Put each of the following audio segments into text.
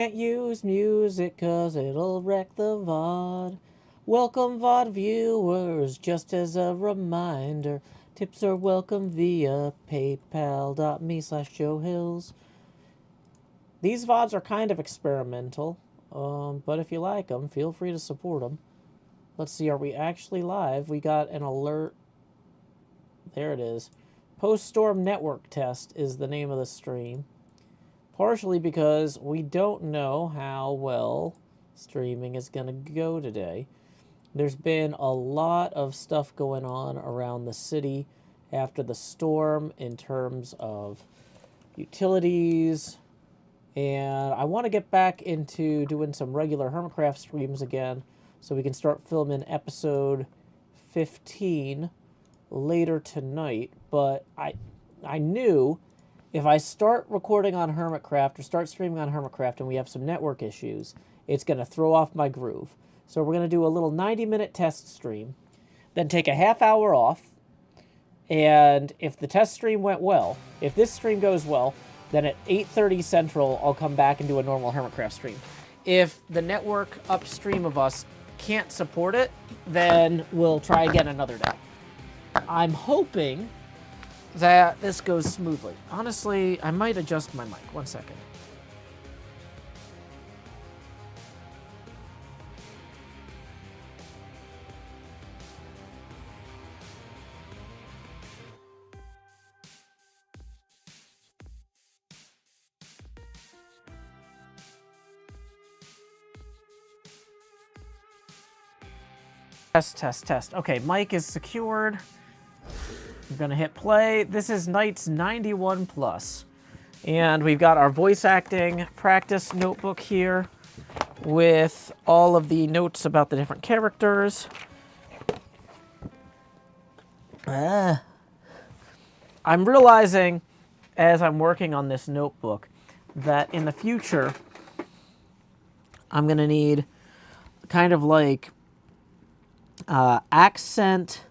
Can't use music cause it'll wreck the VOD. Welcome VOD viewers, just as a reminder, tips are welcome via paypal.me/joehills. These VODs are kind of experimental, but if you like them, feel free to support them. Let's see, are we actually live? We got an alert. There it is. Post-storm network test is the name of the stream. Partially because we don't know how well streaming is going to go today. There's been a lot of stuff going on around the city after the storm in terms of utilities, and I want to get back into doing some regular Hermitcraft streams again so we can start filming episode 15 later tonight, but I knew if I start recording on Hermitcraft or start streaming on Hermitcraft and we have some network issues, it's going to throw off my groove. So we're going to do a little 90-minute test stream, then take a half hour off, and if the test stream went well, if this stream goes well, then at 8:30 Central, I'll come back and do a normal Hermitcraft stream. If the network upstream of us can't support it, then we'll try again another day. I'm hoping that this goes smoothly. Honestly, I might adjust my mic. 1 second. Test. Okay, mic is secured. I'm gonna hit play. This is Nights 91 plus. And we've got our voice acting practice notebook here with all of the notes about the different characters. I'm realizing as I'm working on this notebook that in the future I'm gonna need kind of like accent,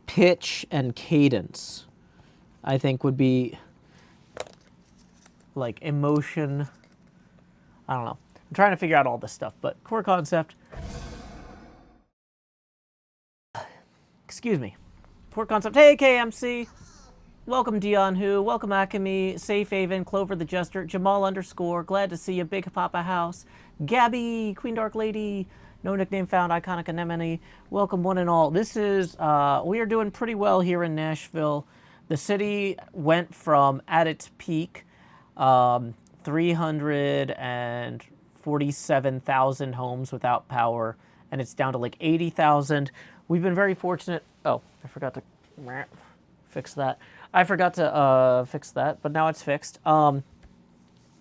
pitch, and cadence, I think would be like emotion. I don't know. I'm trying to figure out all this stuff, but core concept. Excuse me. Core concept. Hey, KMC. Welcome, Dion Who. Welcome, Akemi. Safe Haven. Clover the Jester. Jamal _. Glad to see you. Big Papa House. Gabby. Queen Dark Lady. No nickname found, iconic anemone. Welcome one and all. This is, we are doing pretty well here in Nashville. The city went from, at its peak, 347,000 homes without power, and it's down to like 80,000. We've been very fortunate. Oh, I forgot to fix that. I forgot to fix that, but now it's fixed. Our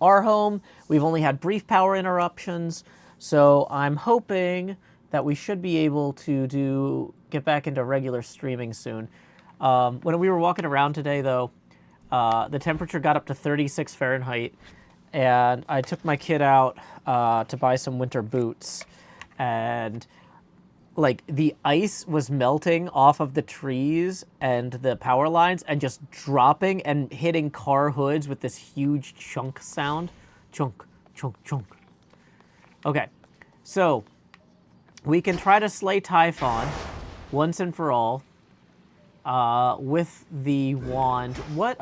home, we've only had brief power interruptions. So I'm hoping that we should be able to get back into regular streaming soon. When we were walking around today, though, the temperature got up to 36 Fahrenheit, and I took my kid out to buy some winter boots, and like the ice was melting off of the trees and the power lines and just dropping and hitting car hoods with this huge chunk sound. Chunk, chunk, chunk. Okay, so we can try to slay Typhon once and for all with the wand. What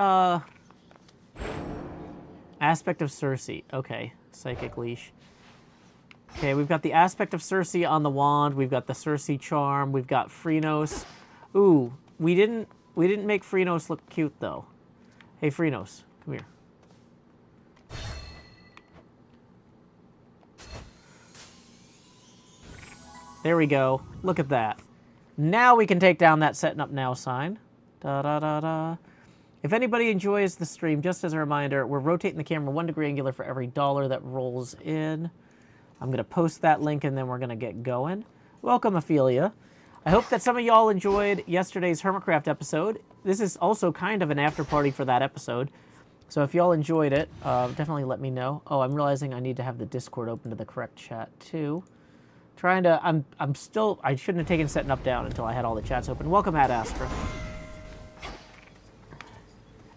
aspect of Circe? Okay, psychic leash. Okay, we've got the aspect of Circe on the wand. We've got the Circe charm. We've got Phrynos. Ooh, we didn't make Phrynos look cute though. Hey, Phrynos, come here. There we go. Look at that. Now we can take down that setting up now sign. Da-da-da-da. If anybody enjoys the stream, just as a reminder, we're rotating the camera 1 degree angular for every dollar that rolls in. I'm going to post that link and then we're going to get going. Welcome, Ophelia. I hope that some of y'all enjoyed yesterday's Hermitcraft episode. This is also kind of an after party for that episode. So if y'all enjoyed it, definitely let me know. Oh, I'm realizing I need to have the Discord open to the correct chat too. I'm still, I shouldn't have taken setting up down until I had all the chats open. Welcome, Ad Astra.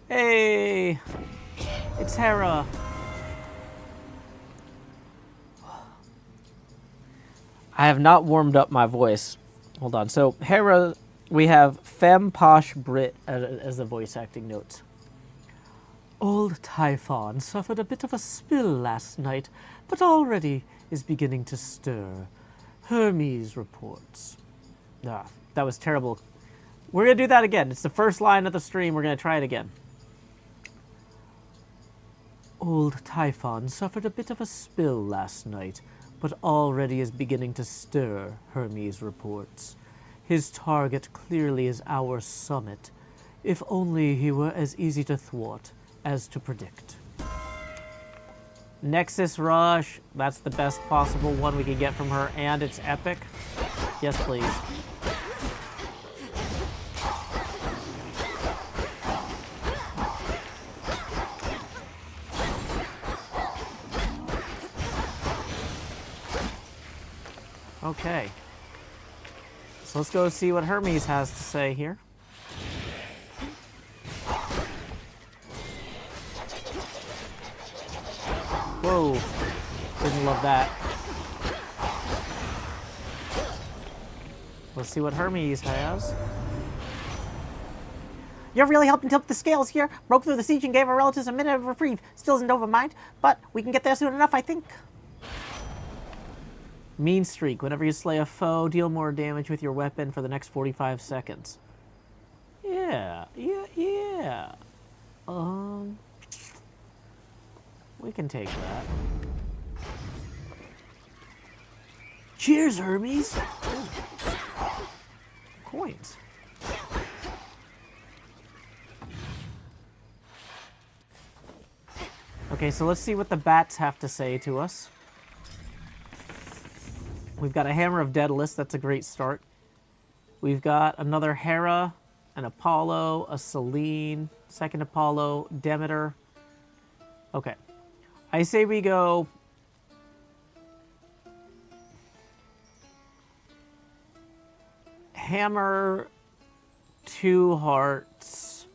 Hey, it's Hera. I have not warmed up my voice. Hold on. So, Hera, we have Femme Posh Brit as the voice acting notes. Old Typhon suffered a bit of a spill last night, but already is beginning to stir. Hermes reports. Ah, that was terrible. We're going to do that again. It's the first line of the stream. We're going to try it again. Old Typhon suffered a bit of a spill last night, but already is beginning to stir, Hermes reports. His target clearly is our summit. If only he were as easy to thwart as to predict. Nexus Rush, that's the best possible one we can get from her, and it's epic. Yes, please. Okay. So let's go see what Hermes has to say here. Whoa. Didn't love that. Let's see what Hermes has. You've really helped tilt the scales here. Broke through the siege and gave our relatives a minute of reprieve. Still isn't over mind, but we can get there soon enough, I think. Mean streak. Whenever you slay a foe, deal more damage with your weapon for the next 45 seconds. Yeah. We can take that. Cheers, Hermes. Ooh. Coins. Okay, so let's see what the bats have to say to us. We've got a Hammer of Daedalus. That's a great start. We've got another Hera, an Apollo, a Selene, second Apollo, Demeter. Okay. I say we go Hammer, 2 hearts,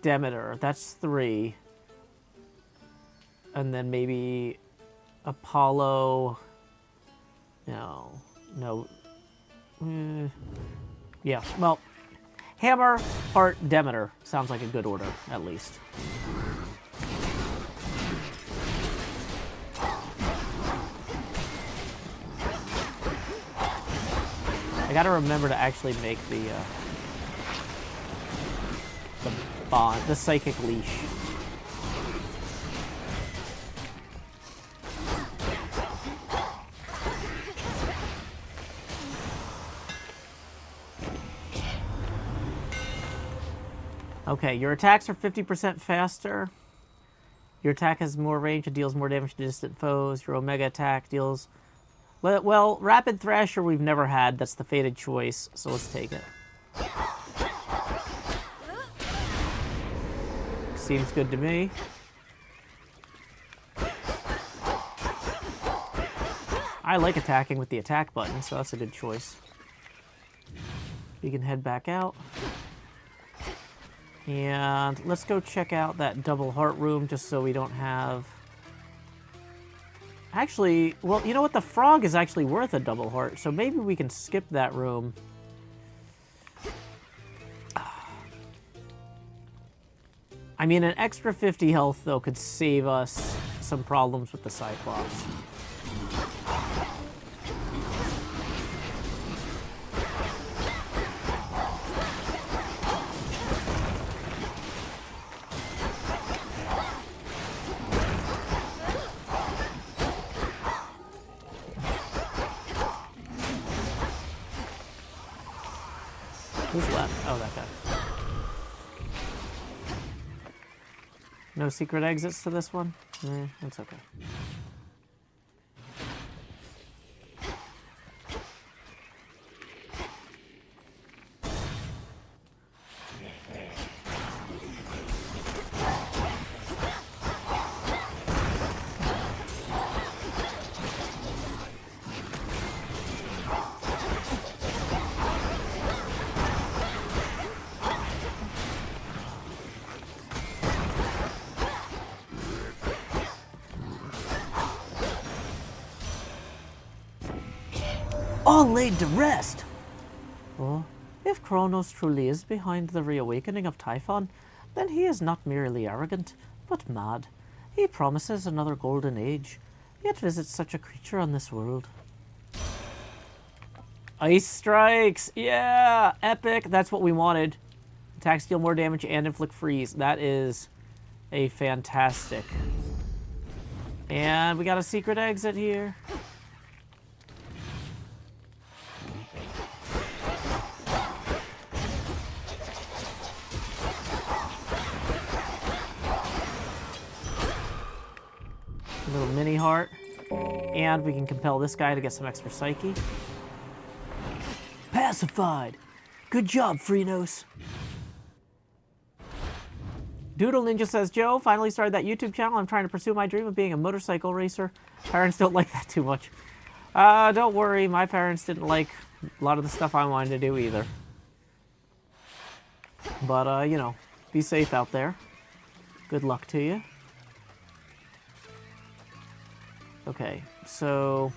Demeter. That's 3. And then maybe Apollo. No. Yeah, well, Hammer, Heart, Demeter sounds like a good order, at least. I gotta remember to actually make the bond, the psychic leash. Okay, your attacks are 50% faster. Your attack has more range and deals more damage to distant foes. Your Omega attack deals... Well, Rapid Thrasher we've never had. That's the fated choice, so let's take it. Seems good to me. I like attacking with the attack button, so that's a good choice. We can head back out. And let's go check out that double heart room just so we don't have... Actually, well, you know what? The frog is actually worth a double heart, so maybe we can skip that room. I mean, an extra 50 health, though, could save us some problems with the Cyclops. Who's left? Oh, that guy. No secret exits to this one? That's okay. all laid to rest. Oh, if Kronos truly is behind the reawakening of Typhon, then he is not merely arrogant, but mad. He promises another golden age, yet visits such a creature on this world. Ice strikes! Yeah! Epic! That's what we wanted. Attacks deal more damage and inflict freeze. That is a fantastic. And we got a secret exit here. A little mini heart. And we can compel this guy to get some extra psyche. Pacified! Good job, Freenos. Doodle Ninja says, Joe, finally started that YouTube channel. I'm trying to pursue my dream of being a motorcycle racer. Parents don't like that too much. Don't worry, my parents didn't like a lot of the stuff I wanted to do either. But, you know, be safe out there. Good luck to you. Okay, so...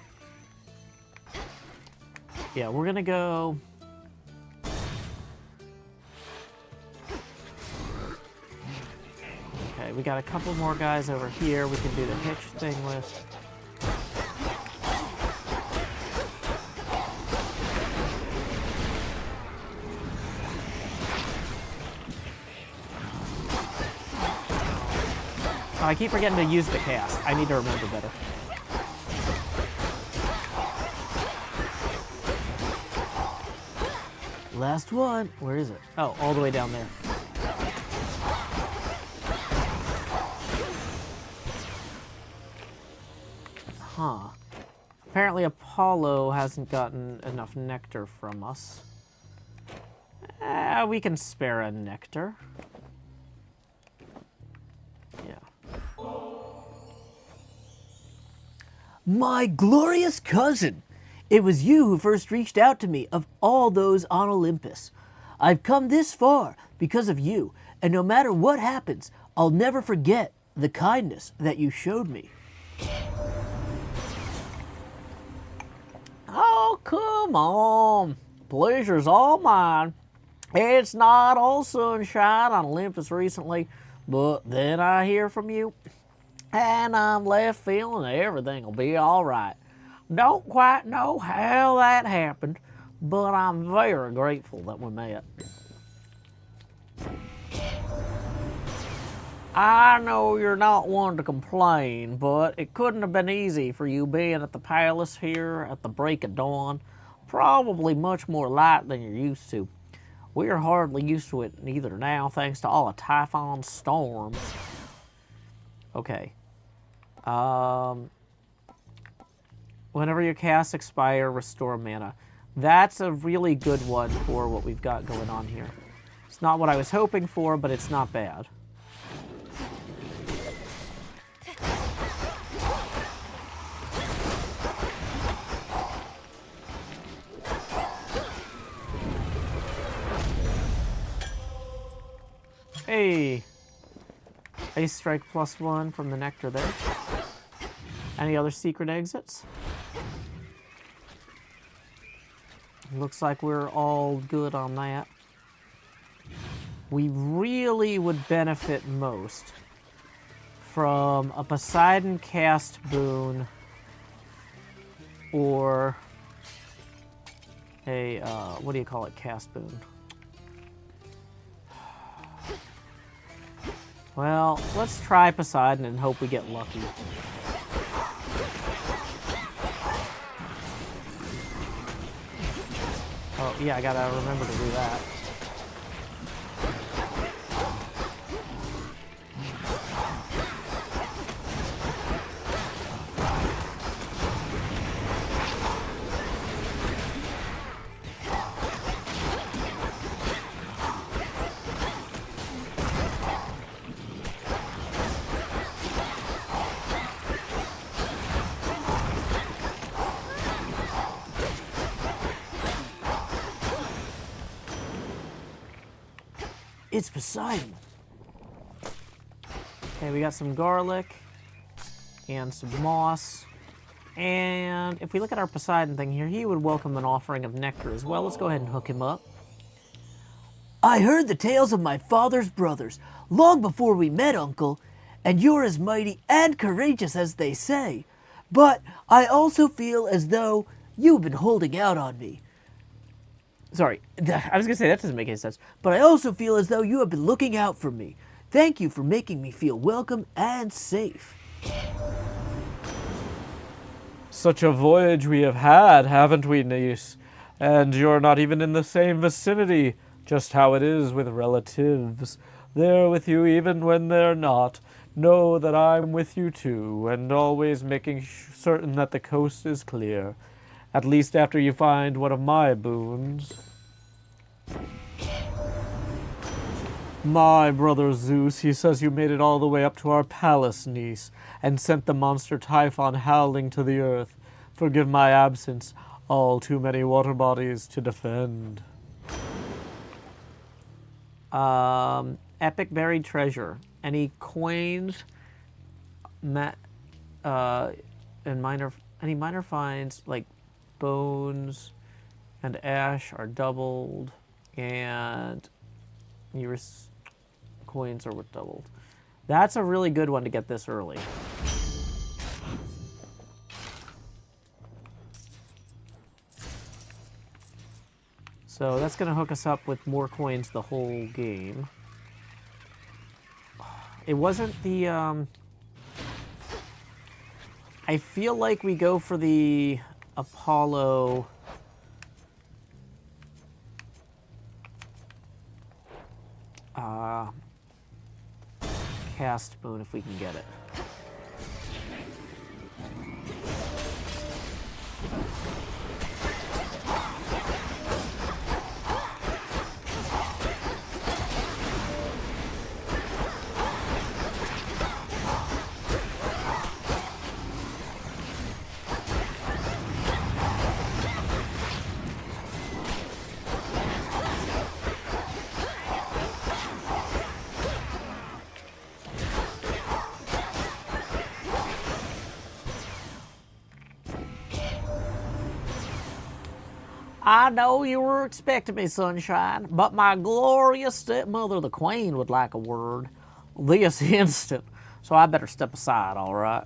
yeah, we're gonna go... okay, we got a couple more guys over here we can do the hitch thing with. Oh, I keep forgetting to use the cast. I need to remember better. Last one. Where is it? Oh, all the way down there. Huh. Apparently Apollo hasn't gotten enough nectar from us. We can spare a nectar. Yeah. My glorious cousin! It was you who first reached out to me of all those on Olympus. I've come this far because of you, and no matter what happens, I'll never forget the kindness that you showed me. Oh, come on. Pleasure's all mine. It's not all sunshine on Olympus recently, but then I hear from you, and I'm left feeling everything will be all right. Don't quite know how that happened, but I'm very grateful that we met. I know you're not one to complain, but it couldn't have been easy for you being at the palace here at the break of dawn. Probably much more light than you're used to. We're hardly used to it either now, thanks to all of Typhon's storms. Okay. Whenever your casts expire, restore mana. That's a really good one for what we've got going on here. It's not what I was hoping for, but it's not bad. Hey! Ice strike +1 from the nectar there. Any other secret exits? Looks like we're all good on that. We really would benefit most from a Poseidon cast boon or a, what do you call it, cast boon? Well, let's try Poseidon and hope we get lucky. Oh, yeah, I gotta remember to do that. It's Poseidon. Okay, we got some garlic and some moss. And if we look at our Poseidon thing here, he would welcome an offering of nectar as well. Let's go ahead and hook him up. I heard the tales of my father's brothers long before we met, Uncle, and you're as mighty and courageous as they say. But I also feel as though you've been holding out on me. Sorry, I was going to say that doesn't make any sense. But I also feel as though you have been looking out for me. Thank you for making me feel welcome and safe. Such a voyage we have had, haven't we, niece? And you're not even in the same vicinity. Just how it is with relatives. They're with you even when they're not. Know that I'm with you too, and always making certain that the coast is clear. At least after you find one of my boons. My brother Zeus, he says you made it all the way up to our palace, niece, and sent the monster Typhon howling to the earth. Forgive my absence, all too many water bodies to defend. Epic buried treasure. Any coins, and any minor finds like bones and ash are doubled, and your coins are doubled. That's a really good one to get this early. So that's going to hook us up with more coins the whole game. It wasn't the... I feel like we go for the Apollo... cast boon if we can get it. I know you were expecting me, sunshine, but my glorious stepmother, the queen, would like a word this instant, so I better step aside, all right?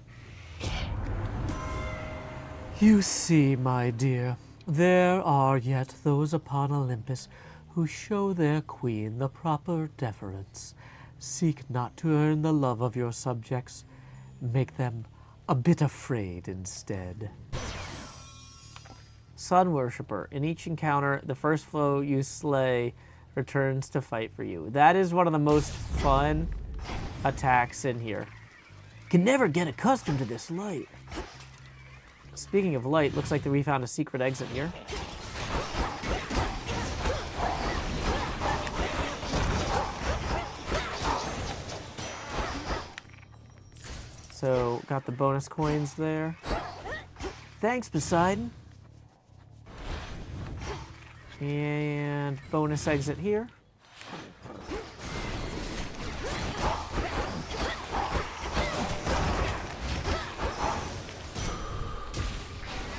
You see, my dear, there are yet those upon Olympus who show their queen the proper deference. Seek not to earn the love of your subjects. Make them a bit afraid instead. Sun Worshipper. In each encounter, the first foe you slay returns to fight for you. That is one of the most fun attacks in here. Can never get accustomed to this light. Speaking of light, looks like that we found a secret exit here. So, got the bonus coins there. Thanks, Poseidon. And bonus exit here.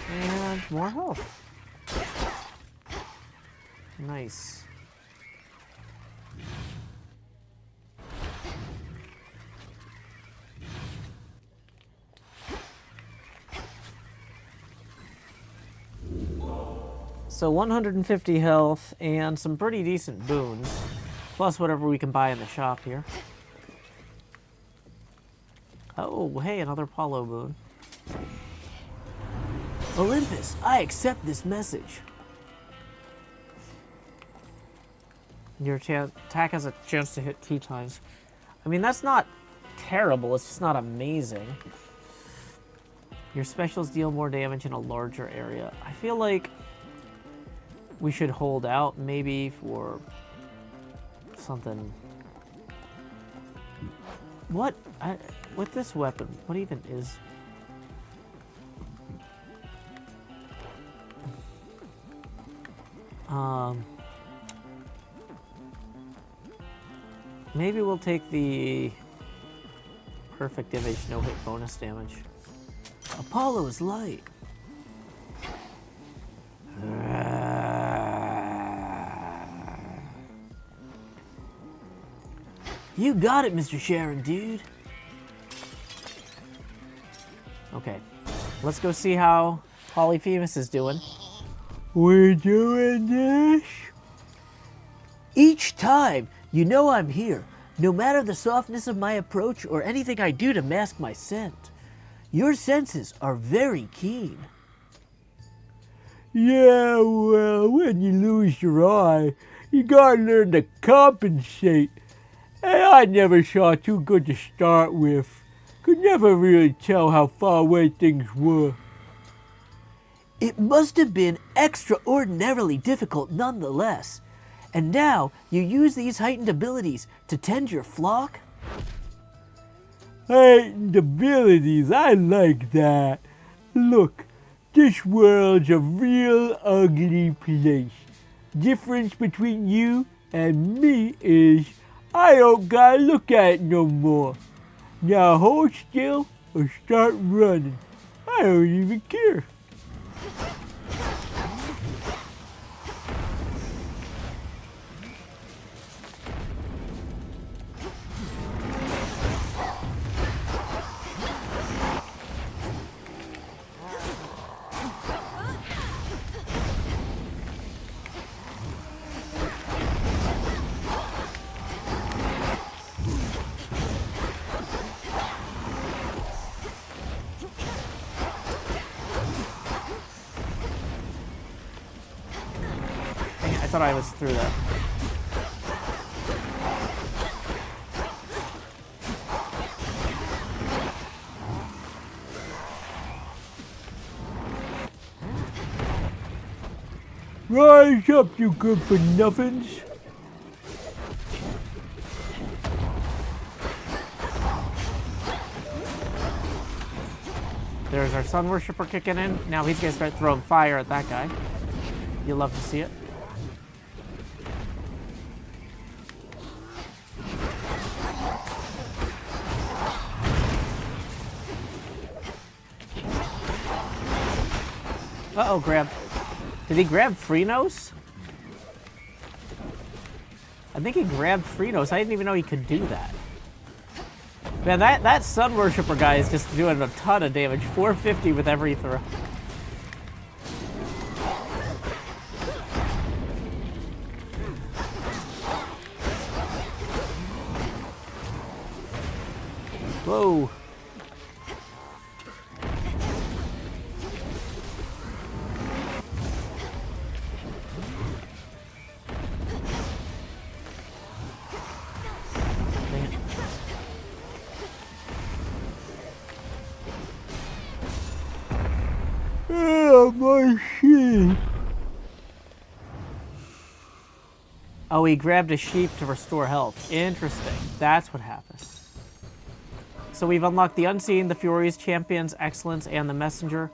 And more health. Nice. So 150 health and some pretty decent boons, plus whatever we can buy in the shop here. Oh, hey, another Apollo boon. Olympus, I accept this message. Your attack has a chance to hit 2 times. I mean, that's not terrible, it's just not amazing. Your specials deal more damage in a larger area. I feel like we should hold out maybe for something. What? With this weapon, what even is... Maybe we'll take the perfect image, no hit bonus damage. Apollo's light. You got it, Mr. Sharon, dude. Okay. Let's go see how Polyphemus is doing. We're doing this. Each time, you know I'm here, no matter the softness of my approach or anything I do to mask my scent. Your senses are very keen. Yeah, well, when you lose your eye, you gotta learn to compensate. And I never saw too good to start with. Could never really tell how far away things were. It must have been extraordinarily difficult nonetheless. And now you use these heightened abilities to tend your flock? Heightened abilities, I like that. Look, this world's a real ugly place. Difference between you and me is I don't gotta look at it no more. Now hold still or start running. I don't even care. Dang it, I thought I was through that. Rise up, you good for nothings. There's our sun worshipper kicking in. Now he's gonna start throwing fire at that guy. You'll love to see it. Uh-oh, grab. Did he grab Freenos? I think he grabbed Freenos. I didn't even know he could do that. Man, that sun worshipper guy is just doing a ton of damage. 450 with every throw. Whoa. Dang it. Oh, my shit. Oh, he grabbed a sheep to restore health. Interesting. That's what happened. So we've unlocked the Unseen, the Furies, Champions, Excellence, and the Messenger,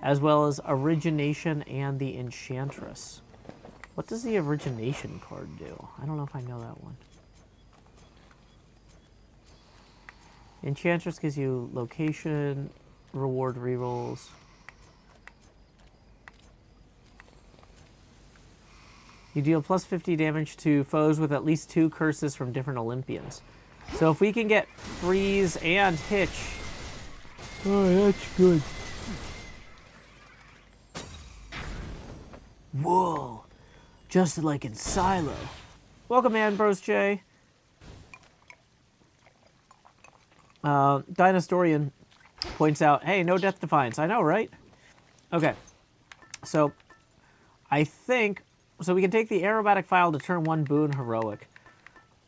as well as Origination and the Enchantress. What does the Origination card do? I don't know if I know that one. Enchantress gives you location, reward rerolls. You deal plus 50 damage to foes with at least 2 curses from different Olympians. So if we can get Freeze and Hitch... Oh, that's good. Whoa. Just like in Silo. Welcome, Ambrose J. Dinosaurian points out, hey, no Death Defiance. I know, right? Okay. So, I think... So we can take the aerobatic file to turn 1 boon heroic.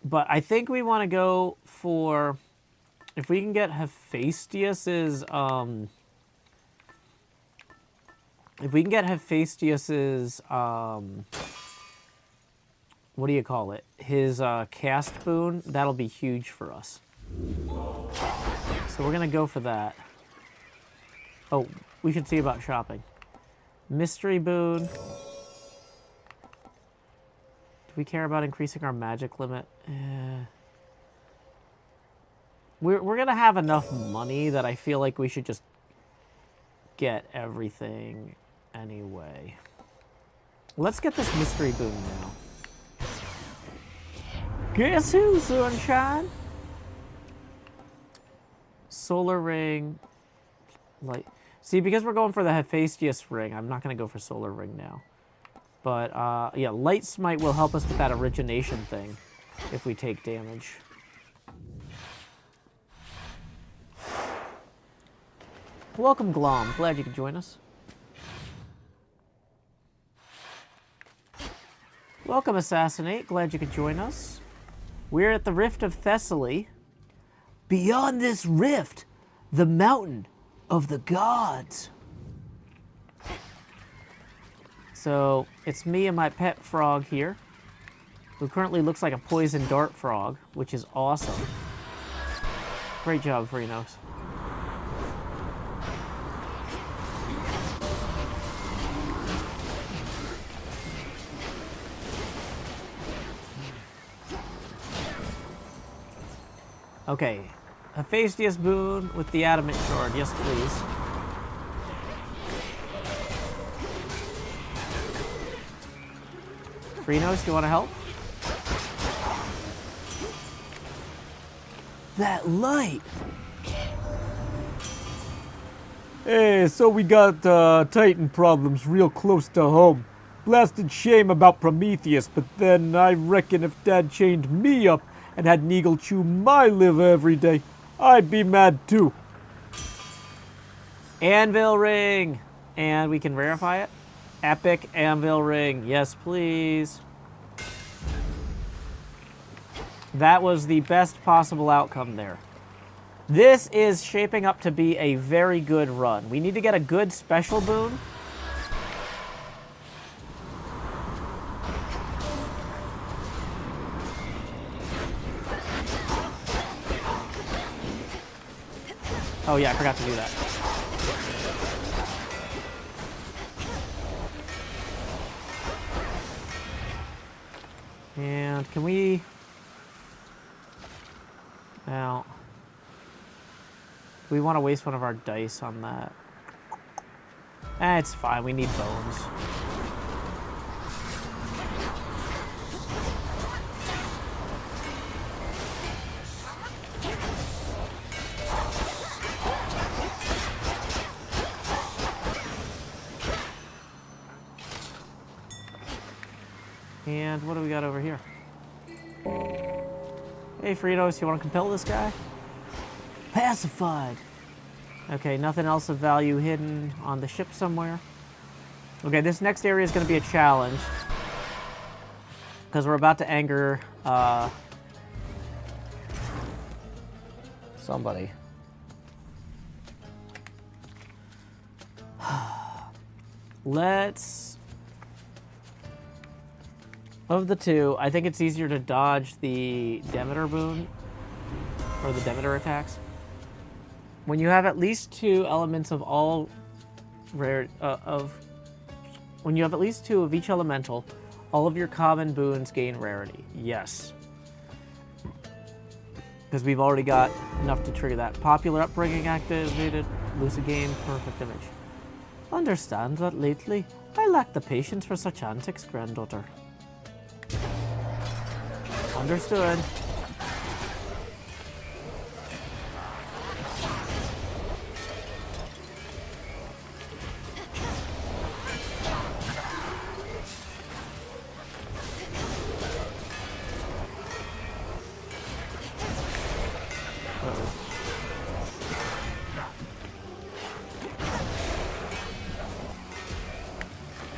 But I think we want to go for... If we can get Hephaestus's... If we can get Hephaestus's... what do you call it? His cast boon, that'll be huge for us. So we're going to go for that. Oh, we should see about shopping. Mystery boon. Do we care about increasing our magic limit? We're going to have enough money that I feel like we should just get everything anyway. Let's get this mystery boon now. Guess who, sunshine? Solar ring. Light. See, because we're going for the Hephaestus ring, I'm not going to go for solar ring now. But, yeah, light smite will help us with that origination thing if we take damage. Welcome, Glom. Glad you could join us. Welcome, Assassinate. Glad you could join us. We're at the Rift of Thessaly. Beyond this rift, the mountain of the gods. So, it's me and my pet frog here, who currently looks like a poison dart frog, which is awesome. Great job, Freenos. Okay, Hephaestus boon with the adamant shard. Yes, please. Freenos, do you want to help? That light. Hey, so we got Titan problems real close to home. Blasted shame about Prometheus, but then I reckon if Dad chained me up and had an eagle chew my liver every day, I'd be mad too. Anvil ring! And we can verify it. Epic anvil ring. Yes, please. That was the best possible outcome there. This is shaping up to be a very good run. We need to get a good special boon. Oh yeah, I forgot to do that. And can we... Now... Do we want to waste one of our dice on that? It's fine, we need bones. And what do we got over here? Hey, Fritos, you want to compel this guy? Pacified. Okay, nothing else of value hidden on the ship somewhere. Okay, this next area is going to be a challenge. Because we're about to anger somebody. Let's... Of the two, I think it's easier to dodge the Demeter boon, or the Demeter attacks. When you have at least two elements of all rare, when you have at least two of each elemental, all of your common boons gain rarity. Yes. Because we've already got enough to trigger that. Popular upbringing activated, lucid game, perfect image. Understand that lately, I lack the patience for such antics, granddaughter. Understood.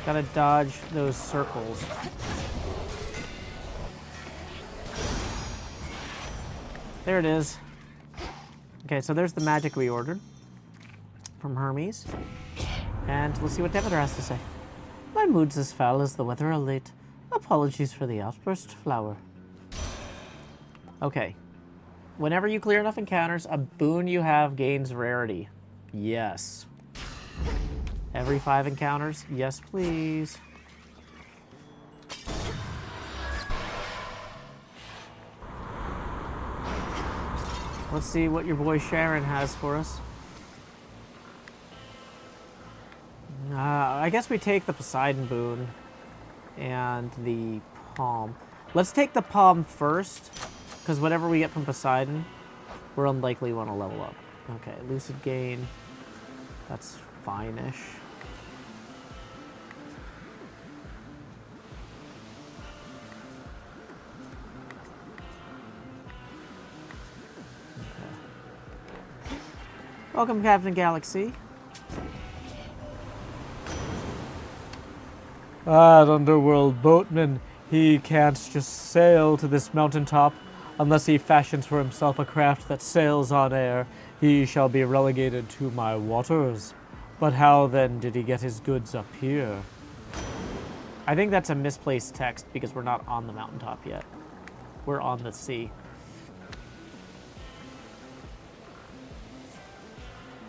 Gotta dodge those circles. There it is. Okay, so there's the magic we ordered from Hermes. And let's see what Demeter has to say. My mood's as foul as the weather are late. Apologies for the outburst, flower. Okay. Whenever you clear enough encounters, a boon you have gains rarity. Yes. Every 5 encounters? Yes, please. Let's see what your boy Sharon has for us. I guess we take the Poseidon boon and the palm. Let's take the palm first, because whatever we get from Poseidon, we're unlikely to want to level up. Okay, lucid gain. That's fine-ish. Okay. Welcome, Captain Galaxy. That underworld boatman, he can't just sail to this mountaintop unless he fashions for himself a craft that sails on air. He shall be relegated to my waters. But how then did he get his goods up here? I think that's a misplaced text because we're not on the mountaintop yet. We're on the sea.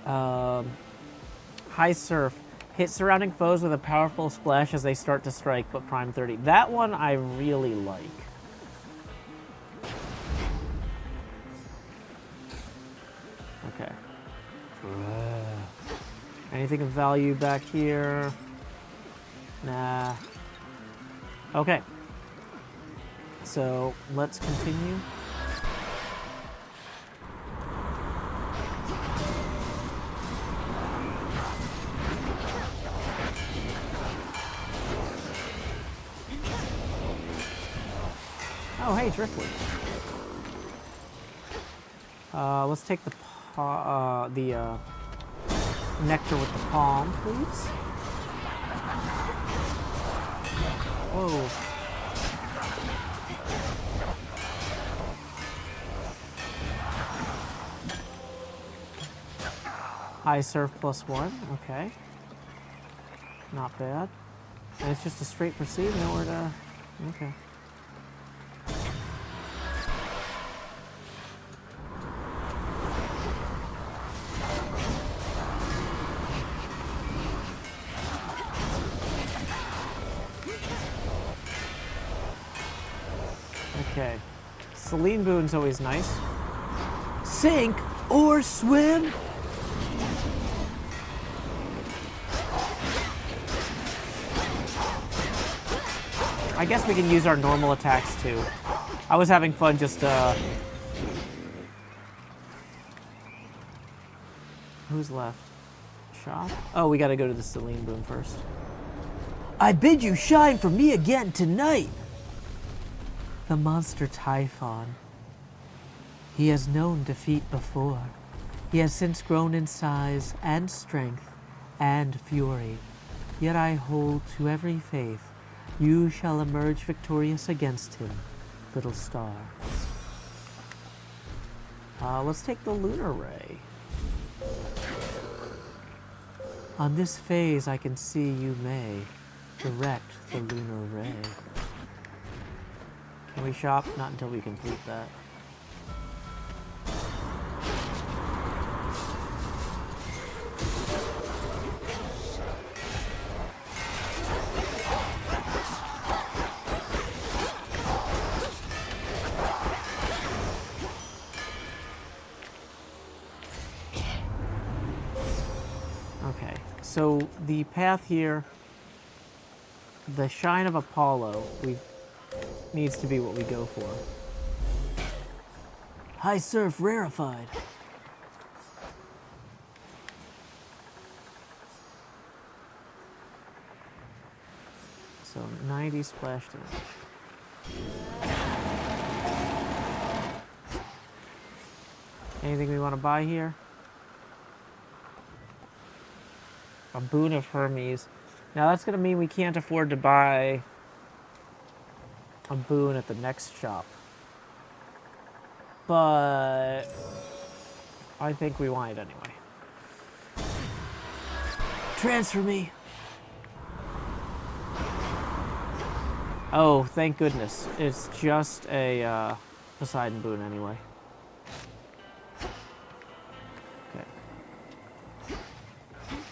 High surf. Hit surrounding foes with a powerful splash as they start to strike, but prime 30. That one I really like. Okay. Anything of value back here? Nah. Okay. So, let's continue. Oh, hey, driftwood. Let's take the nectar with the palm, please. Whoa. High surf +1, okay. Not bad. And it's just a straight proceed, nowhere to... Okay. Okay. Celine Boon's always nice. Sink or swim? I guess we can use our normal attacks too. I was having fun just Who's left? Shop? Oh, we gotta go to the Celine Boon first. I bid you shine for me again tonight. The monster Typhon. He has known defeat before. He has since grown in size and strength and fury. Yet I hold to every faith you shall emerge victorious against him, little star. Let's take the lunar ray. On this phase I can see you may direct the lunar ray. Can we shop? Not until we complete that. Okay, so the path here, the Shine of Apollo, needs to be what we go for. High surf rarefied. So 90 splash damage. Anything we want to buy here? A Boon of Hermes. Now that's going to mean we can't afford to buy a boon at the next shop. But I think we want it anyway. Transfer me. Oh, thank goodness. It's just a Poseidon boon anyway. Okay.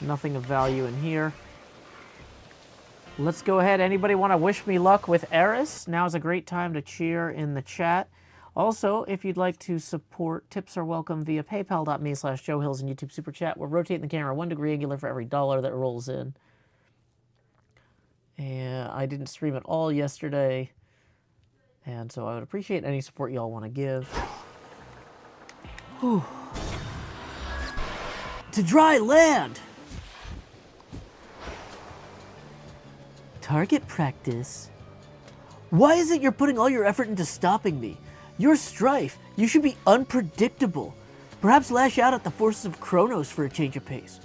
Nothing of value in here. Let's go ahead. Anybody want to wish me luck with Eris? Now's a great time to cheer in the chat. Also, if you'd like to support, tips are welcome via paypal.me/JoeHills and YouTube Super Chat. We're rotating the camera 1 degree angular for every dollar that rolls in. And I didn't stream at all yesterday. And so I would appreciate any support y'all want to give. Whew. To dry land! Target practice. Why is it you're putting all your effort into stopping me? You're Strife. You should be unpredictable. Perhaps lash out at the forces of Kronos for a change of pace.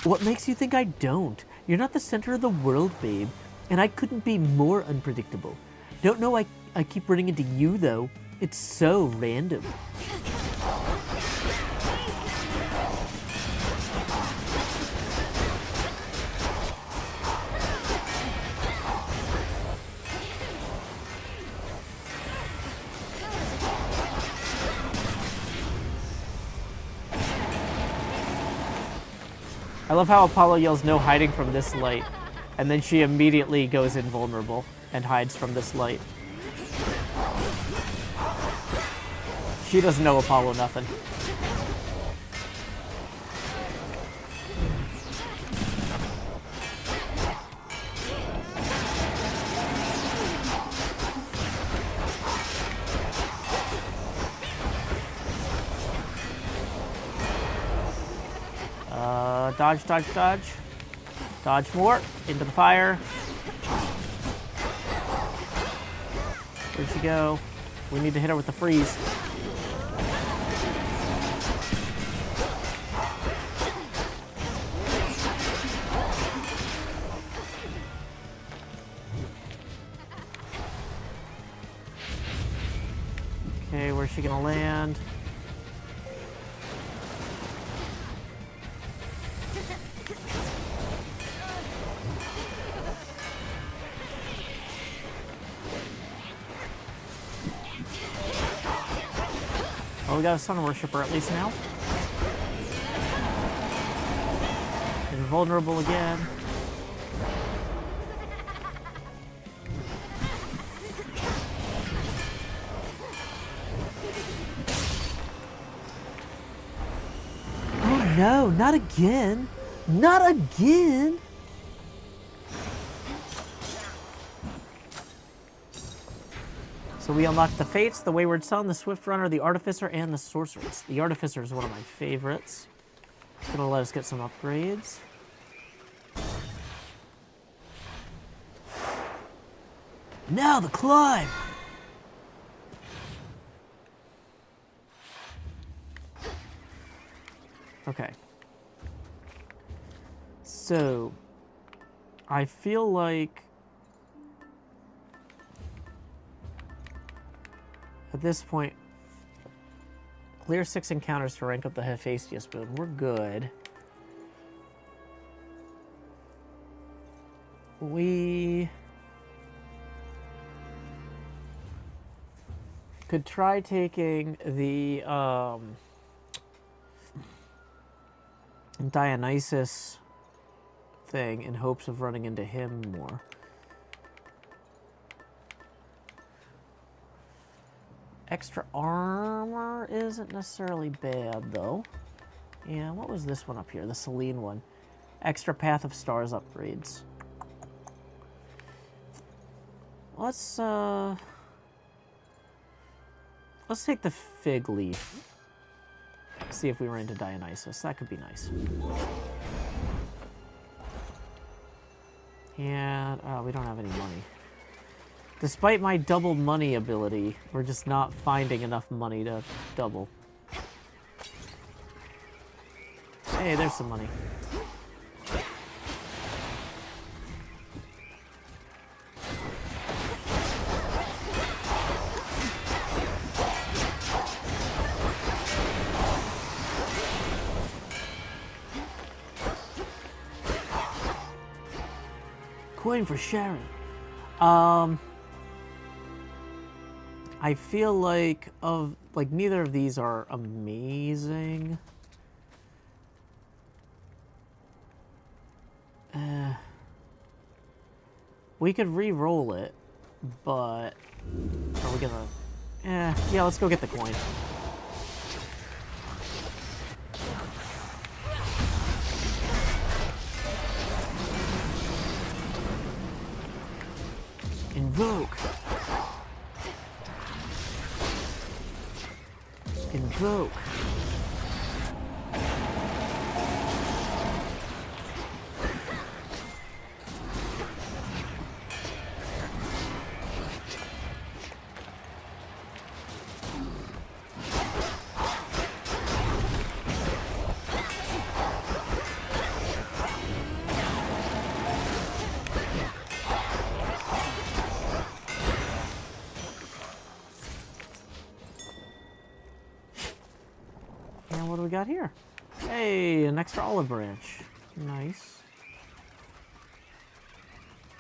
What makes you think I don't? You're not the center of the world, babe. And I couldn't be more unpredictable. Don't know I keep running into you, though. It's so random. I love how Apollo yells no hiding from this light, and then she immediately goes invulnerable and hides from this light. She doesn't know Apollo nothing. Dodge, dodge, dodge. Dodge more. Into the fire. Where'd she go? We need to hit her with the freeze. Okay, where's she gonna land? Oh, we got a sun worshiper at least now. Invulnerable again. Oh no, not again. Not again. So we unlocked the Fates, the Wayward Son, the Swift Runner, the Artificer, and the Sorceress. The Artificer is one of my favorites. It's gonna let us get some upgrades. Now the climb. Okay. So, I feel like at this point, clear 6 encounters to rank up the Hephaestus build. We're good. We could try taking the Dionysus thing in hopes of running into him more. Extra armor isn't necessarily bad, though. Yeah, what was this one up here? The Selene one. Extra Path of Stars upgrades. Let's take the Fig Leaf. See if we run into Dionysus. That could be nice. And we don't have any money. Despite my double money ability, we're just not finding enough money to double. Hey, there's some money. Coin for Sharon. I feel like neither of these are amazing. We could re-roll it, but are we gonna? Yeah, let's go get the coin. Invoke. Invoke. And what do we got here? Hey, an extra olive branch. Nice.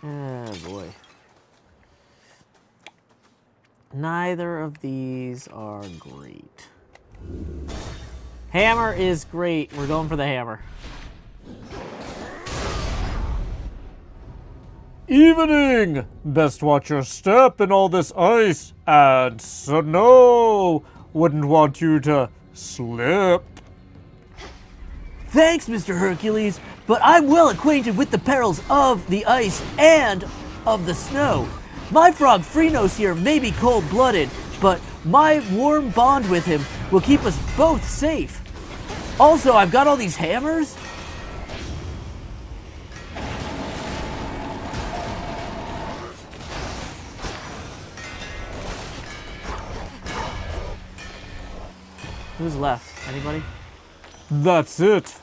Oh boy. Neither of these are great. Hammer is great. We're going for the hammer. Evening! Best watch your step in all this ice and snow. Wouldn't want you to slip. Thanks, Mr. Hercules, but I'm well acquainted with the perils of the ice and of the snow. My frog Phrenos here may be cold-blooded, but my warm bond with him will keep us both safe. Also, I've got all these hammers. Who's left? Anybody? That's it.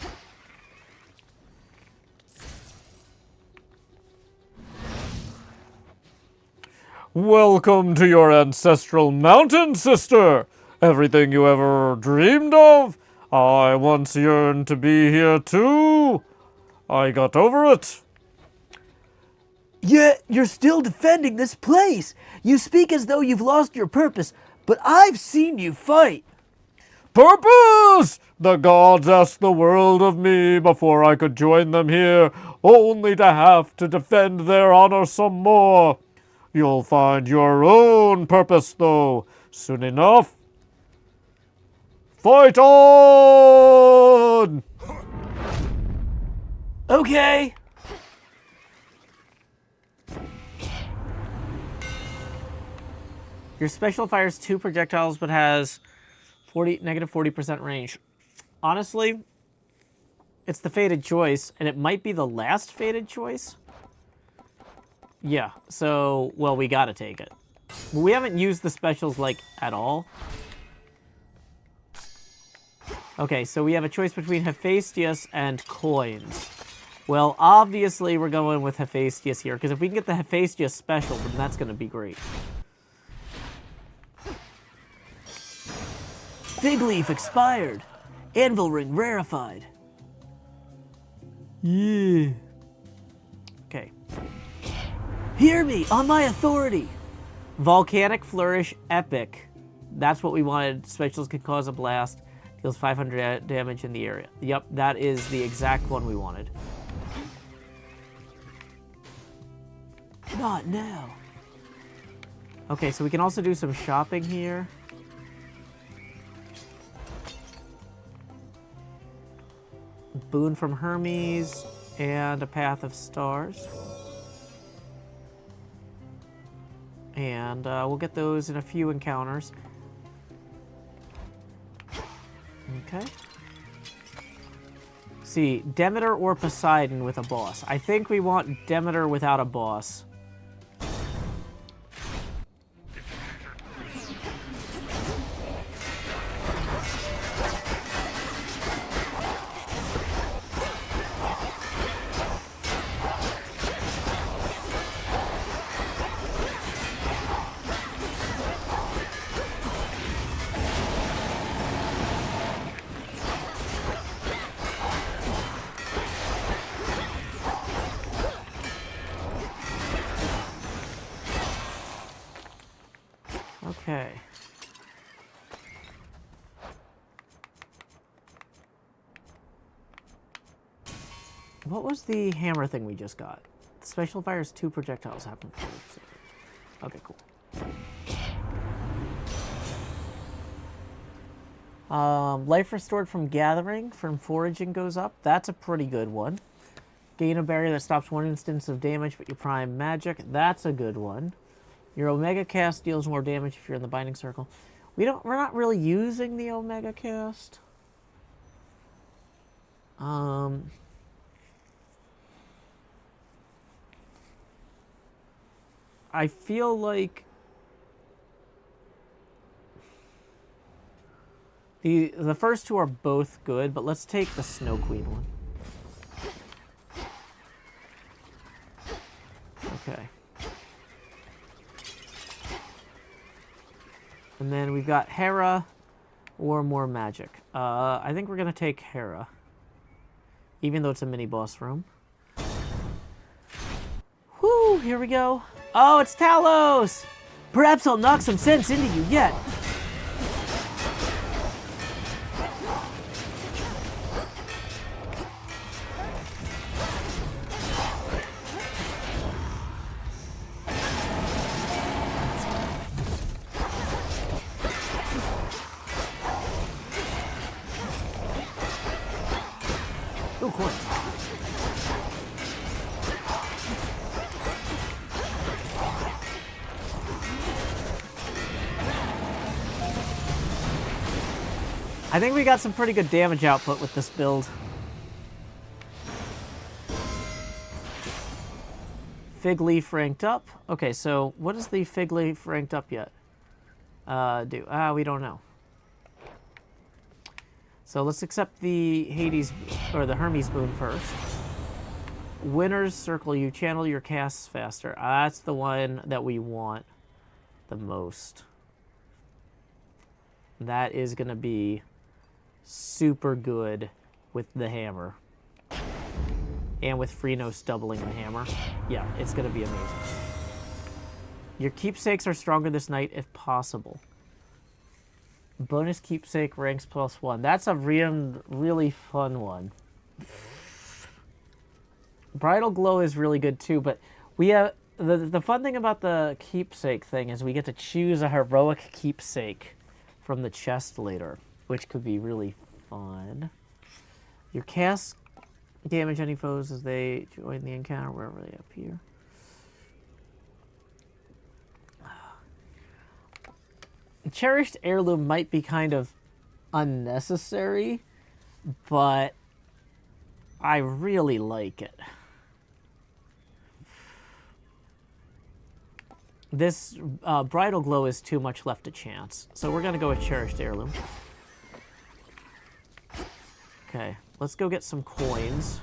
Welcome to your ancestral mountain, sister. Everything you ever dreamed of. I once yearned to be here too. I got over it. Yet you're still defending this place. You speak as though you've lost your purpose, but I've seen you fight. Purpose! The gods asked the world of me before I could join them here, only to have to defend their honor some more. You'll find your own purpose, though, soon enough. Fight on! Okay. Your special fires 2 projectiles but has negative 40% range. Honestly, it's the fated choice, and it might be the last fated choice. Yeah, so, well, we gotta take it. We haven't used the specials, like, at all. Okay, so we have a choice between Hephaestus and coins. Well, obviously we're going with Hephaestus here, because if we can get the Hephaestus special, then that's gonna be great. Fig leaf expired. Anvil ring rarefied. Yeah. Okay. Hear me on my authority. Volcanic Flourish Epic. That's what we wanted. Specials can cause a blast. Deals 500 damage in the area. Yep, that is the exact one we wanted. Not now. Okay, so we can also do some shopping here. Boon from Hermes and a Path of Stars. And we'll get those in a few encounters. Okay. See, Demeter or Poseidon with a boss. I think we want Demeter without a boss. Okay. What was the hammer thing we just got? Special fires 2 projectiles happen for. Okay, cool. Life restored from gathering, from foraging goes up. That's a pretty good one. Gain a barrier that stops one instance of damage, but you prime magic. That's a good one. Your Omega Cast deals more damage if you're in the binding circle. We're not really using the Omega Cast. I feel like the first two are both good, but let's take the Snow Queen one. Okay. And then we've got Hera or more magic. I think we're going to take Hera, even though it's a mini boss room. Whoo, here we go. Oh, it's Talos! Perhaps I'll knock some sense into you yet. Ooh, coin. I think we got some pretty good damage output with this build. Fig Leaf ranked up. Okay, so what is the Fig Leaf ranked up yet? Do? We don't know. So let's accept the Hades, or the Hermes boon first. Winner's Circle, you channel your casts faster. That's the one that we want the most. That is going to be super good with the hammer. And with Freenos doubling the hammer. Yeah, it's going to be amazing. Your keepsakes are stronger this night if possible. Bonus keepsake ranks +1. That's a really fun one. Bridal Glow is really good too, but we have the fun thing about the keepsake thing is we get to choose a heroic keepsake from the chest later, which could be really fun. Your cast damage any foes as they join the encounter wherever they appear. Cherished Heirloom might be kind of unnecessary, but I really like it. This Bridal Glow is too much left to chance, so we're going to go with Cherished Heirloom. Okay, let's go get some coins.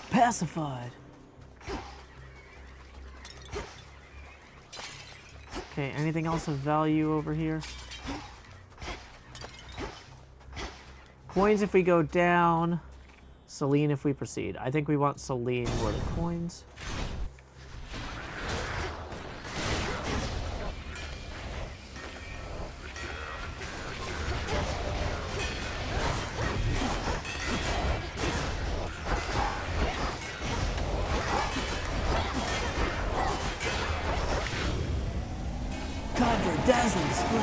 Pacified. Okay, anything else of value over here? Coins if we go down. Celine if we proceed. I think we want Celine more than coins. Time for a dazzling display.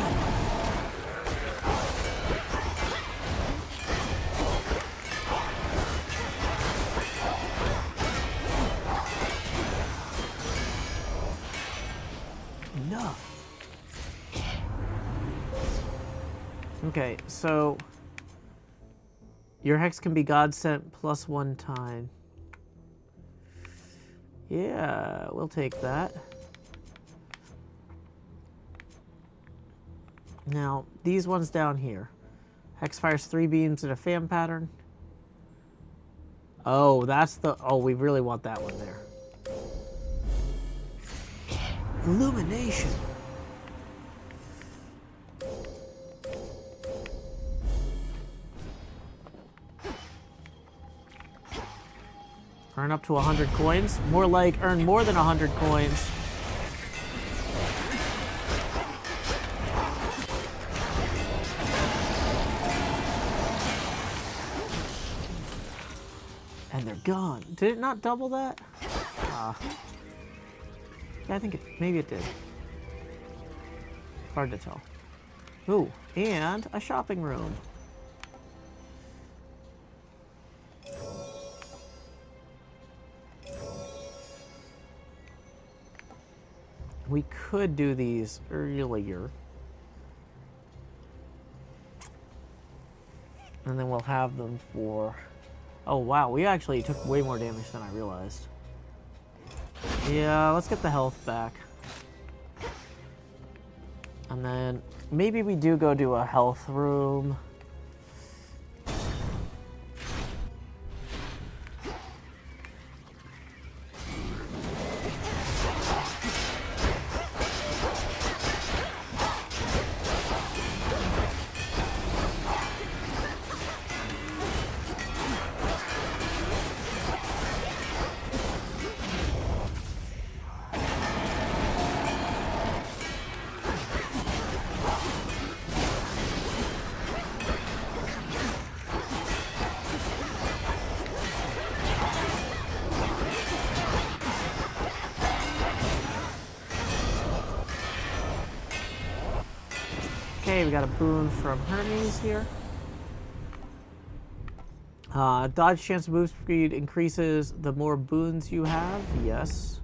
Enough. Okay, so your hex can be God sent +1 time. Yeah, we'll take that. Now, these ones down here. Hex fires 3 beams in a fan pattern. Oh, that's the... Oh, we really want that one there. Illumination. Earn up to 100 coins. More like earn more than 100 coins. And they're gone. Did it not double that? Yeah, I think maybe it did. Hard to tell. Ooh, and a shopping room. We could do these earlier. And then we'll have them for... Oh, wow, we actually took way more damage than I realized. Yeah, let's get the health back. And then maybe we do go to a health room. Okay, we got a boon from Hermes here. Dodge chance to move speed increases the more boons you have. Yes.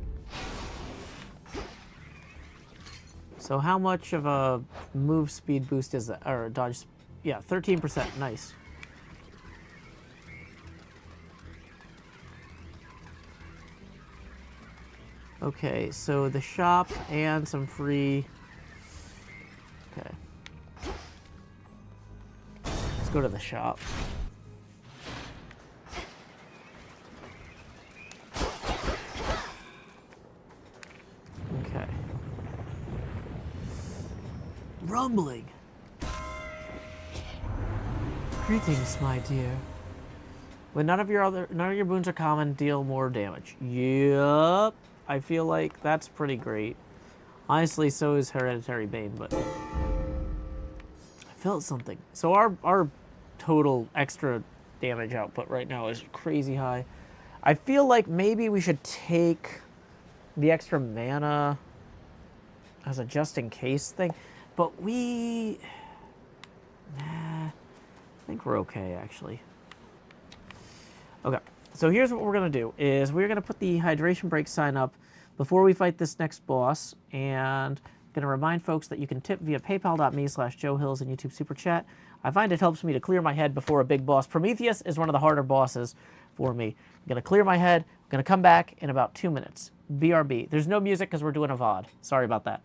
So how much of a move speed boost is that? Or dodge? Yeah, 13%. Nice. Okay, so the shop and some free... Okay. Let's go to the shop. Okay. Rumbling. Greetings, my dear. When none of your boons are common, deal more damage. Yup. I feel like that's pretty great. Honestly, so is Hereditary Bane, but I felt something. So our total extra damage output right now is crazy high. I feel like maybe we should take the extra mana as a just in case thing, but we... Nah, I think we're okay, actually. Okay, so here's what we're going to do, is we're going to put the hydration break sign up before we fight this next boss, and I'm going to remind folks that you can tip via paypal.me/JoeHills and YouTube Super Chat. I find it helps me to clear my head before a big boss. Prometheus is one of the harder bosses for me. I'm going to clear my head. I'm going to come back in about 2 minutes. BRB. There's no music because we're doing a VOD. Sorry about that.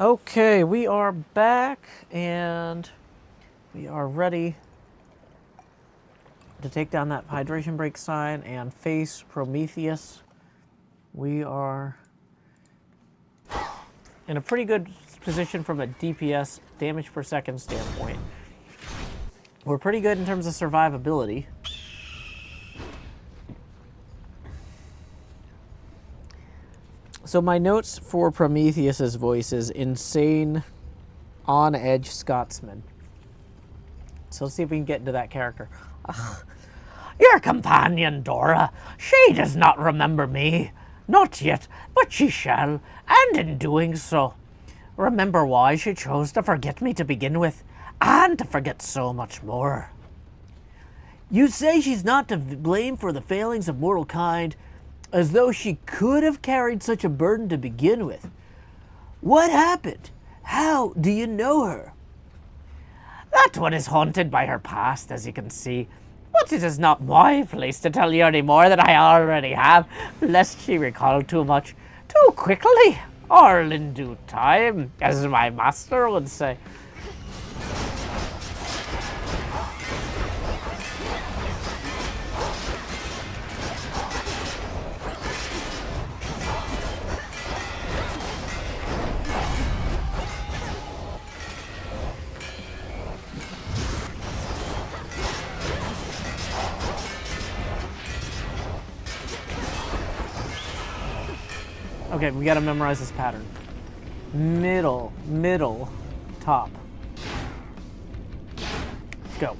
Okay, we are back, and we are ready to take down that hydration break sign and face Prometheus. We are in a pretty good position from a DPS, damage per second standpoint. We're pretty good in terms of survivability. So my notes for Prometheus's voice is insane, on-edge Scotsman. So let's see if we can get into that character. Your companion, Dora, she does not remember me. Not yet, but she shall, and in doing so, remember why she chose to forget me to begin with, and to forget so much more. You say she's not to blame for the failings of mortal kind, as though she could have carried such a burden to begin with. What happened? How do you know her? That one is haunted by her past, as you can see. But it is not my place to tell you any more than I already have, lest she recall too much too quickly, or in due time, as my master would say. Okay, we gotta memorize this pattern. Middle, middle, top. Go.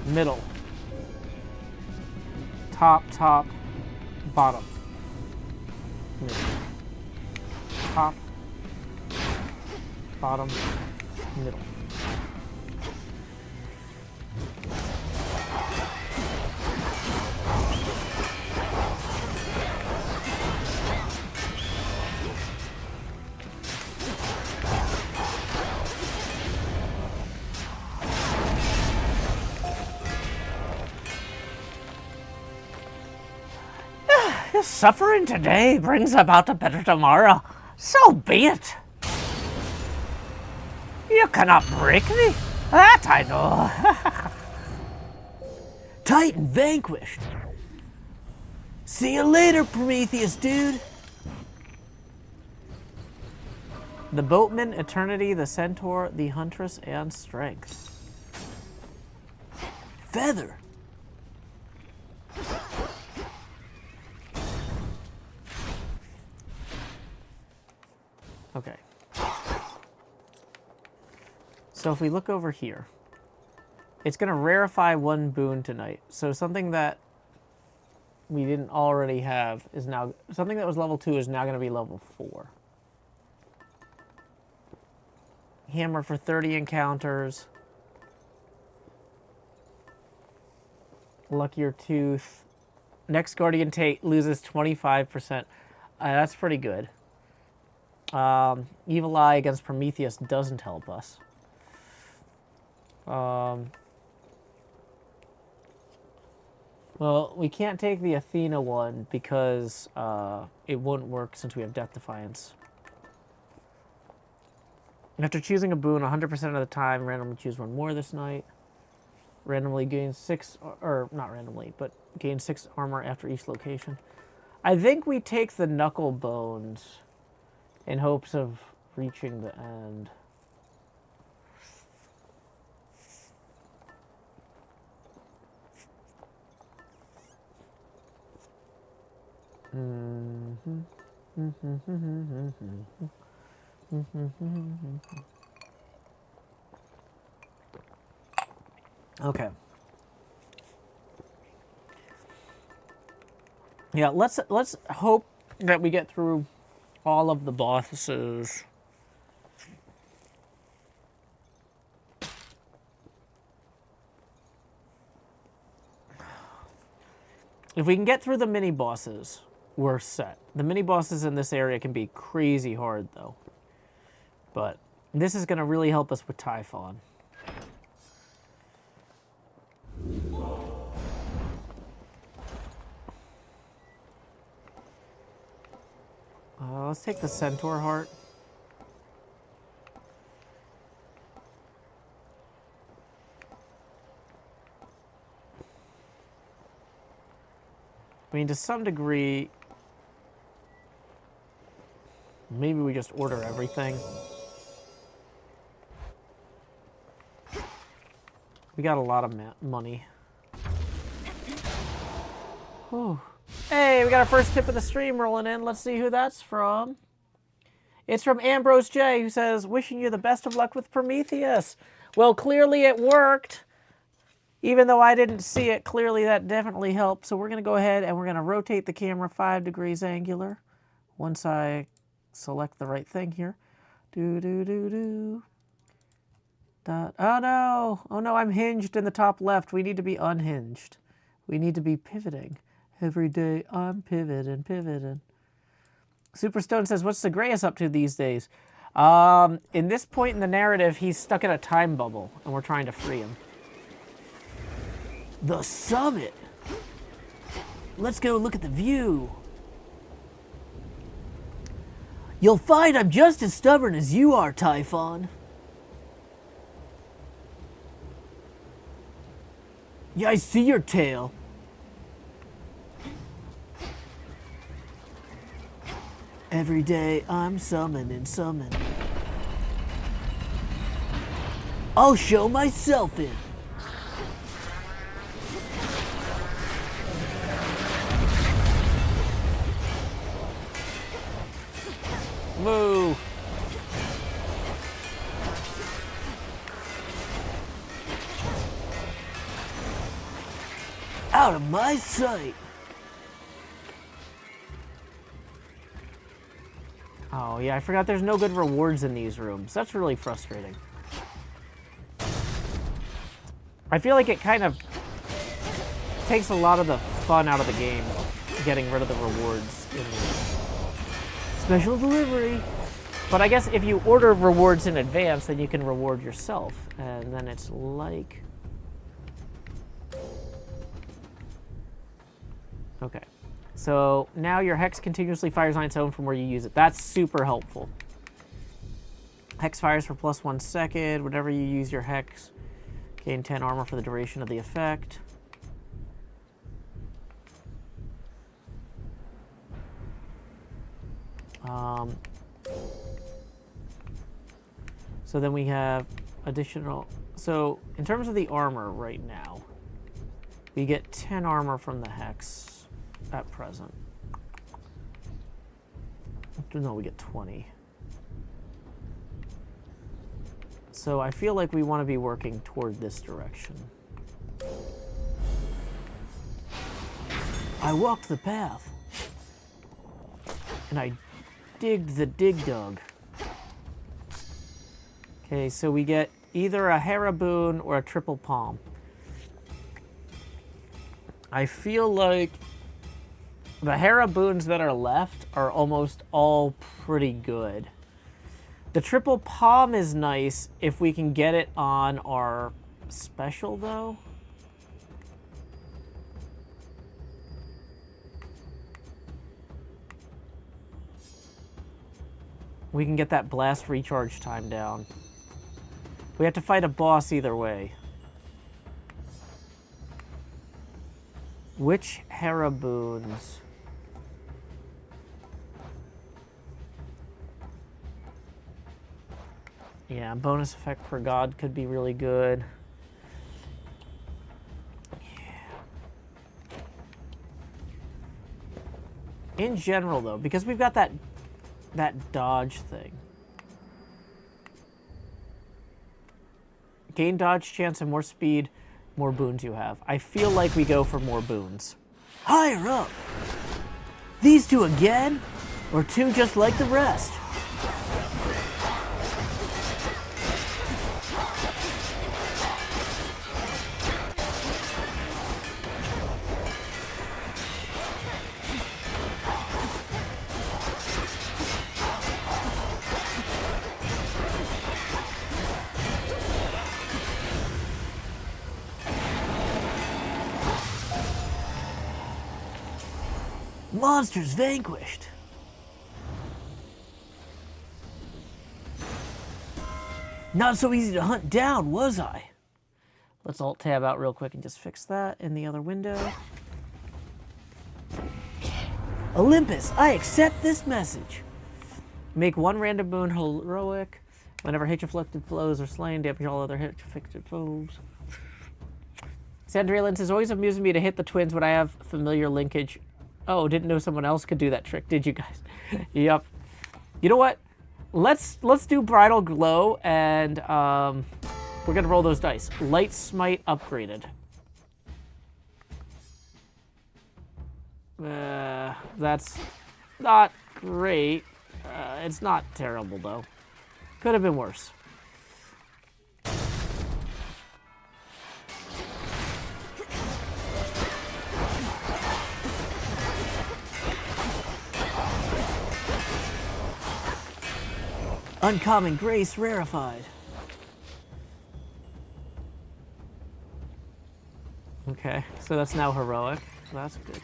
Middle. Top, top, bottom. Middle. Top, bottom, middle. His suffering today brings about a better tomorrow. So be it. You cannot break me. That I know. Titan vanquished. See you later, Prometheus, dude. The boatman, eternity, the centaur, the huntress, and strength. Feather. Okay. So if we look over here, it's going to rarefy one boon tonight. So something that we didn't already have is now, something that was level 2 is now going to be level 4. Hammer for 30 encounters. Luckier Tooth. Next Guardian Tate loses 25%. That's pretty good. Evil Eye against Prometheus doesn't help us. Well, we can't take the Athena one because it wouldn't work since we have Death Defiance. After choosing a boon 100% of the time, randomly choose one more this night. Randomly gain 6, or not randomly, but gain 6 armor after each location. I think we take the Knuckle Bones in hopes of reaching the end. Okay. Yeah, let's hope that we get through all of the bosses. If we can get through the mini-bosses, we're set. The mini-bosses in this area can be crazy hard, though. But this is going to really help us with Typhon. Let's take the Centaur Heart. I mean, to some degree, maybe we just order everything. We got a lot of money. Whew. Hey, we got our first tip of the stream rolling in. Let's see who that's from. It's from Ambrose J, who says, wishing you the best of luck with Prometheus. Well, clearly it worked. Even though I didn't see it, clearly that definitely helped. So we're going to go ahead and we're going to rotate the camera 5 degrees angular. Once I select the right thing here. Do. Oh no. Oh no, I'm hinged in the top left. We need to be unhinged. We need to be pivoting. Every day I'm pivoting. Superstone says, what's the Greyus up to these days? In this point in the narrative, he's stuck in a time bubble, and we're trying to free him. The summit. Let's go look at the view. You'll find I'm just as stubborn as you are, Typhon. Yeah, I see your tail. Every day I'm summoning. I'll show myself in. Moo. Out of my sight. Oh, yeah, I forgot there's no good rewards in these rooms. That's really frustrating. I feel like it kind of takes a lot of the fun out of the game, getting rid of the rewards in the Special delivery. But I guess if you order rewards in advance, then you can reward yourself. And then it's like... Okay. So now your hex continuously fires on its own from where you use it. That's super helpful. Hex fires for +1 second. Whenever you use your hex, gain 10 armor for the duration of the effect. So then we have additional... So in terms of the armor right now, we get 10 armor from the hex at present. No, we get 20. So I feel like we want to be working toward this direction. I walked the path. And I digged the dig dug. Okay, so we get either a Haraboon or a triple palm. I feel like the Haraboons that are left are almost all pretty good. The triple palm is nice if we can get it on our special, though. We can get that blast recharge time down. We have to fight a boss either way. Which Haraboons? Yeah, bonus effect per god could be really good. Yeah. In general, though, because we've got that dodge thing. Gain dodge chance and more speed, more boons you have. I feel like we go for more boons. Higher up. These two again? Or two just like the rest? monster's vanquished. Not so easy to hunt down, was I? Let's Alt-Tab out real quick and just fix that in the other window. Olympus, I accept this message. Make one random boon heroic. Whenever hate-afflicted foes are slain, damage all other hate-afflicted foes. Sandrila says, always amuses me to hit the twins when I have familiar linkage. Oh, didn't know someone else could do that trick, did you guys? Yep. You know what? Let's do Bridal Glow, and we're gonna roll those dice. Light Smite upgraded. That's not great. It's not terrible, though. Could have been worse. Uncommon Grace rarefied. Okay, so that's now heroic. That's good.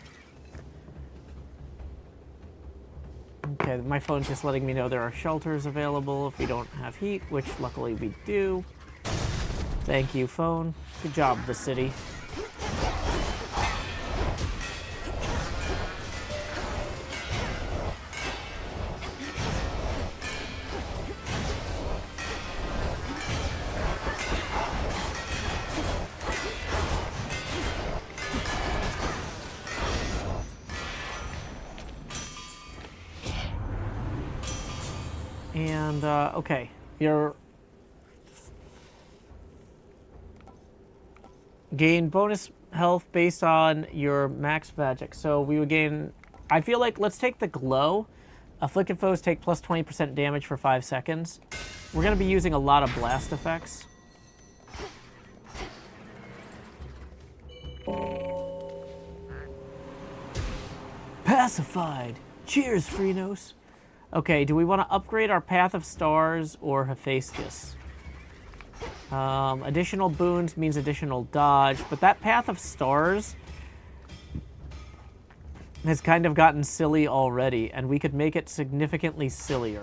Okay, my phone's just letting me know there are shelters available if we don't have heat, which luckily we do. Thank you, phone. Good job, the city. And, okay, your gain bonus health based on your max magic. So we would gain, I feel like, let's take the glow. Afflicted foes take plus 20% damage for 5 seconds. We're going to be using a lot of blast effects. Pacified. Cheers, Freenos. Okay, do we want to upgrade our Path of Stars or Hephaestus? Additional boons means additional dodge, but that Path of Stars has kind of gotten silly already, and we could make it significantly sillier.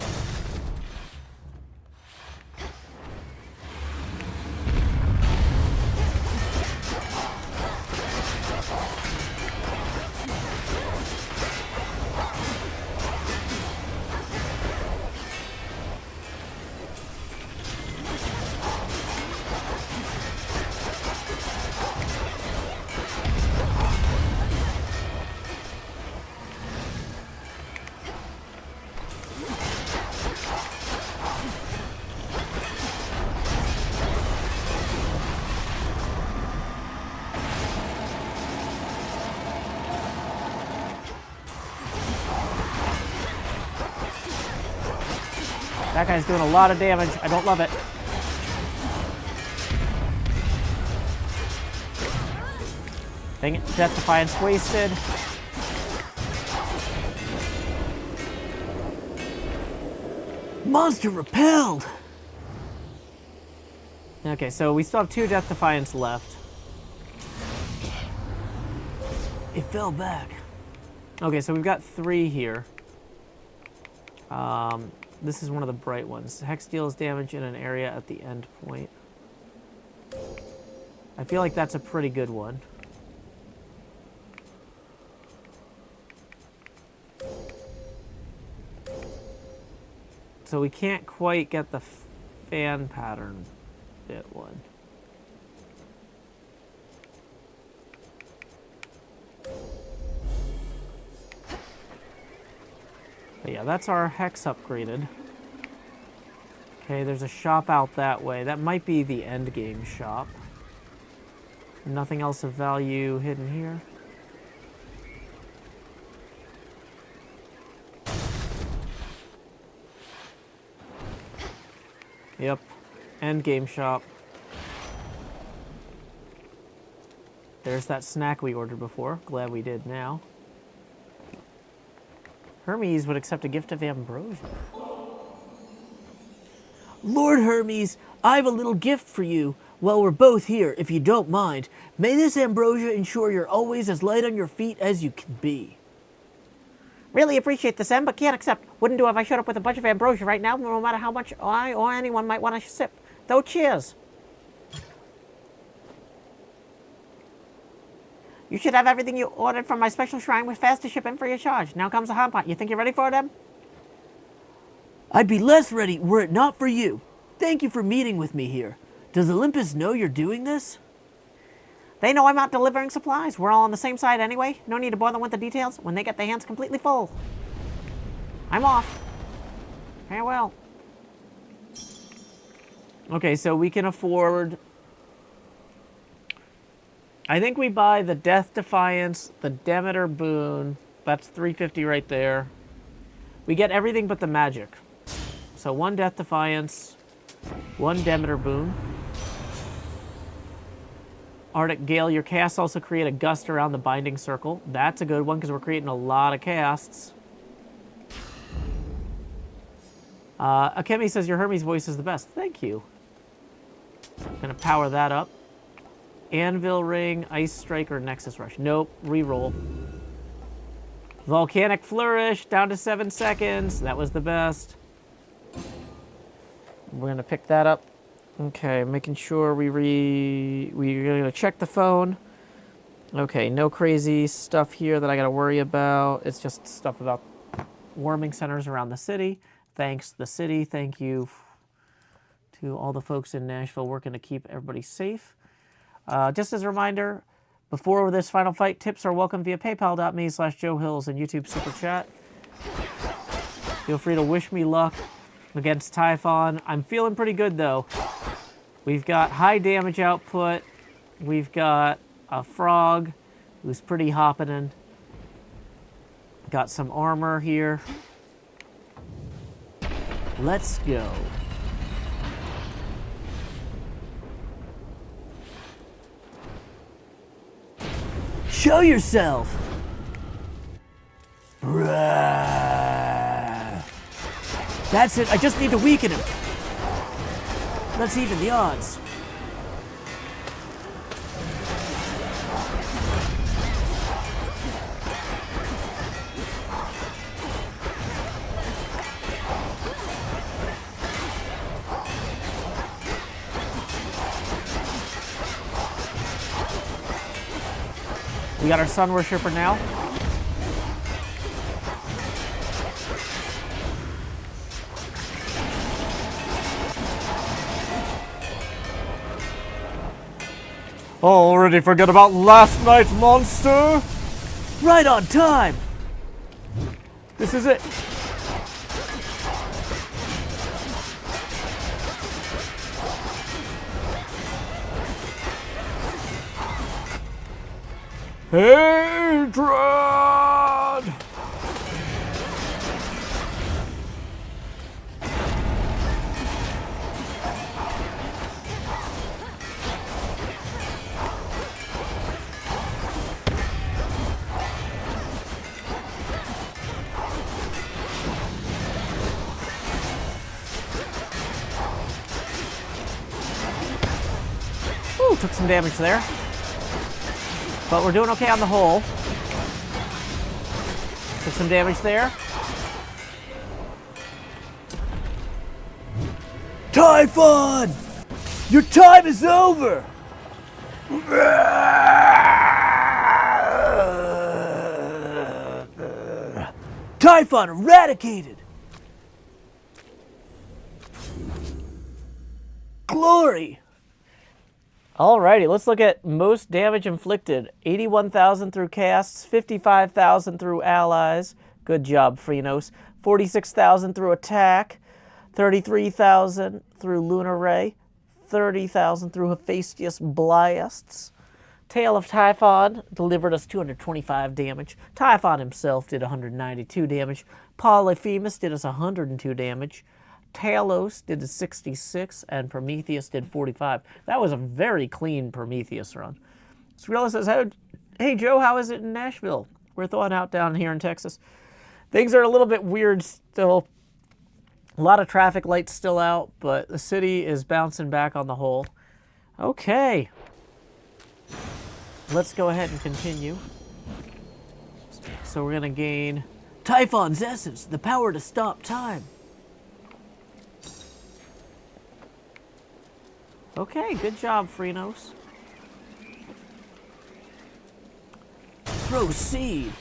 That guy's doing a lot of damage. I don't love it. Dang it. Death Defiance wasted. Monster repelled. Okay, so we still have 2 Death Defiance left. It fell back. Okay, so we've got 3 here. This is one of the bright ones. Hex deals damage in an area at the end point. I feel like that's a pretty good one. So we can't quite get the fan pattern bit one. But yeah, that's our hex upgraded. Okay, there's a shop out that way. That might be the end game shop. Nothing else of value hidden here. Yep, end game shop. There's that snack we ordered before. Glad we did now. Hermes would accept a gift of ambrosia. Lord Hermes, I have a little gift for you. While we're both here, if you don't mind, may this ambrosia ensure you're always as light on your feet as you can be. Really appreciate this, Em, but can't accept. Wouldn't do if I showed up with a bunch of ambrosia right now, no matter how much I or anyone might want to sip. Though, cheers. You should have everything you ordered from my special shrine with faster shipping for your charge. Now comes the hot part. You think you're ready for it, Em? I'd be less ready were it not for you. Thank you for meeting with me here. Does Olympus know you're doing this? They know I'm out delivering supplies. We're all on the same side anyway. No need to bother with the details when they get their hands completely full. I'm off. Farewell. Okay, so we can afford... I think we buy the Death Defiance, the Demeter Boon. That's $350 right there. We get everything but the magic. So 1 Death Defiance, 1 Demeter Boon. Arctic Gale, your casts also create a gust around the binding circle. That's a good one because we're creating a lot of casts. Akemi says your Hermes voice is the best. Thank you. Gonna power that up. Anvil Ring, Ice Strike, or Nexus Rush. Nope, reroll. Volcanic Flourish, down to 7 seconds. That was the best. We're gonna pick that up. Okay, making sure we're gonna check the phone. Okay, no crazy stuff here that I gotta worry about. It's just stuff about warming centers around the city. Thanks, the city. Thank you to all the folks in Nashville working to keep everybody safe. Just as a reminder, before this final fight, tips are welcome via paypal.me/JoeHills and YouTube Super Chat. Feel free to wish me luck against Typhon. I'm feeling pretty good, though. We've got high damage output. We've got a frog who's pretty hopping. Got some armor here. Let's go. Show yourself! That's it, I just need to weaken him. Let's even the odds. We got our Sun Worshipper now. Already forget about last night's monster? Right on time! This is it. Hatred! Ooh, took some damage there. But we're doing okay on the whole. Took some damage there. Typhon! Your time is over! Typhon eradicated! Glory! Alrighty, let's look at most damage inflicted. 81,000 through casts, 55,000 through allies. Good job, Freenos. 46,000 through attack, 33,000 through Lunar Ray, 30,000 through Hephaestus Blasts. Tail of Typhon delivered us 225 damage. Typhon himself did 192 damage. Polyphemus did us 102 damage. Talos did 66, and Prometheus did 45. That was a very clean Prometheus run. Skrilla says, hey Joe, how is it in Nashville? We're thawing out down here in Texas. Things are a little bit weird still. A lot of traffic lights still out, but the city is bouncing back on the whole. Okay. Let's go ahead and continue. So we're going to gain Typhon's essence, the power to stop time. Okay, good job, Phrenos. Proceed.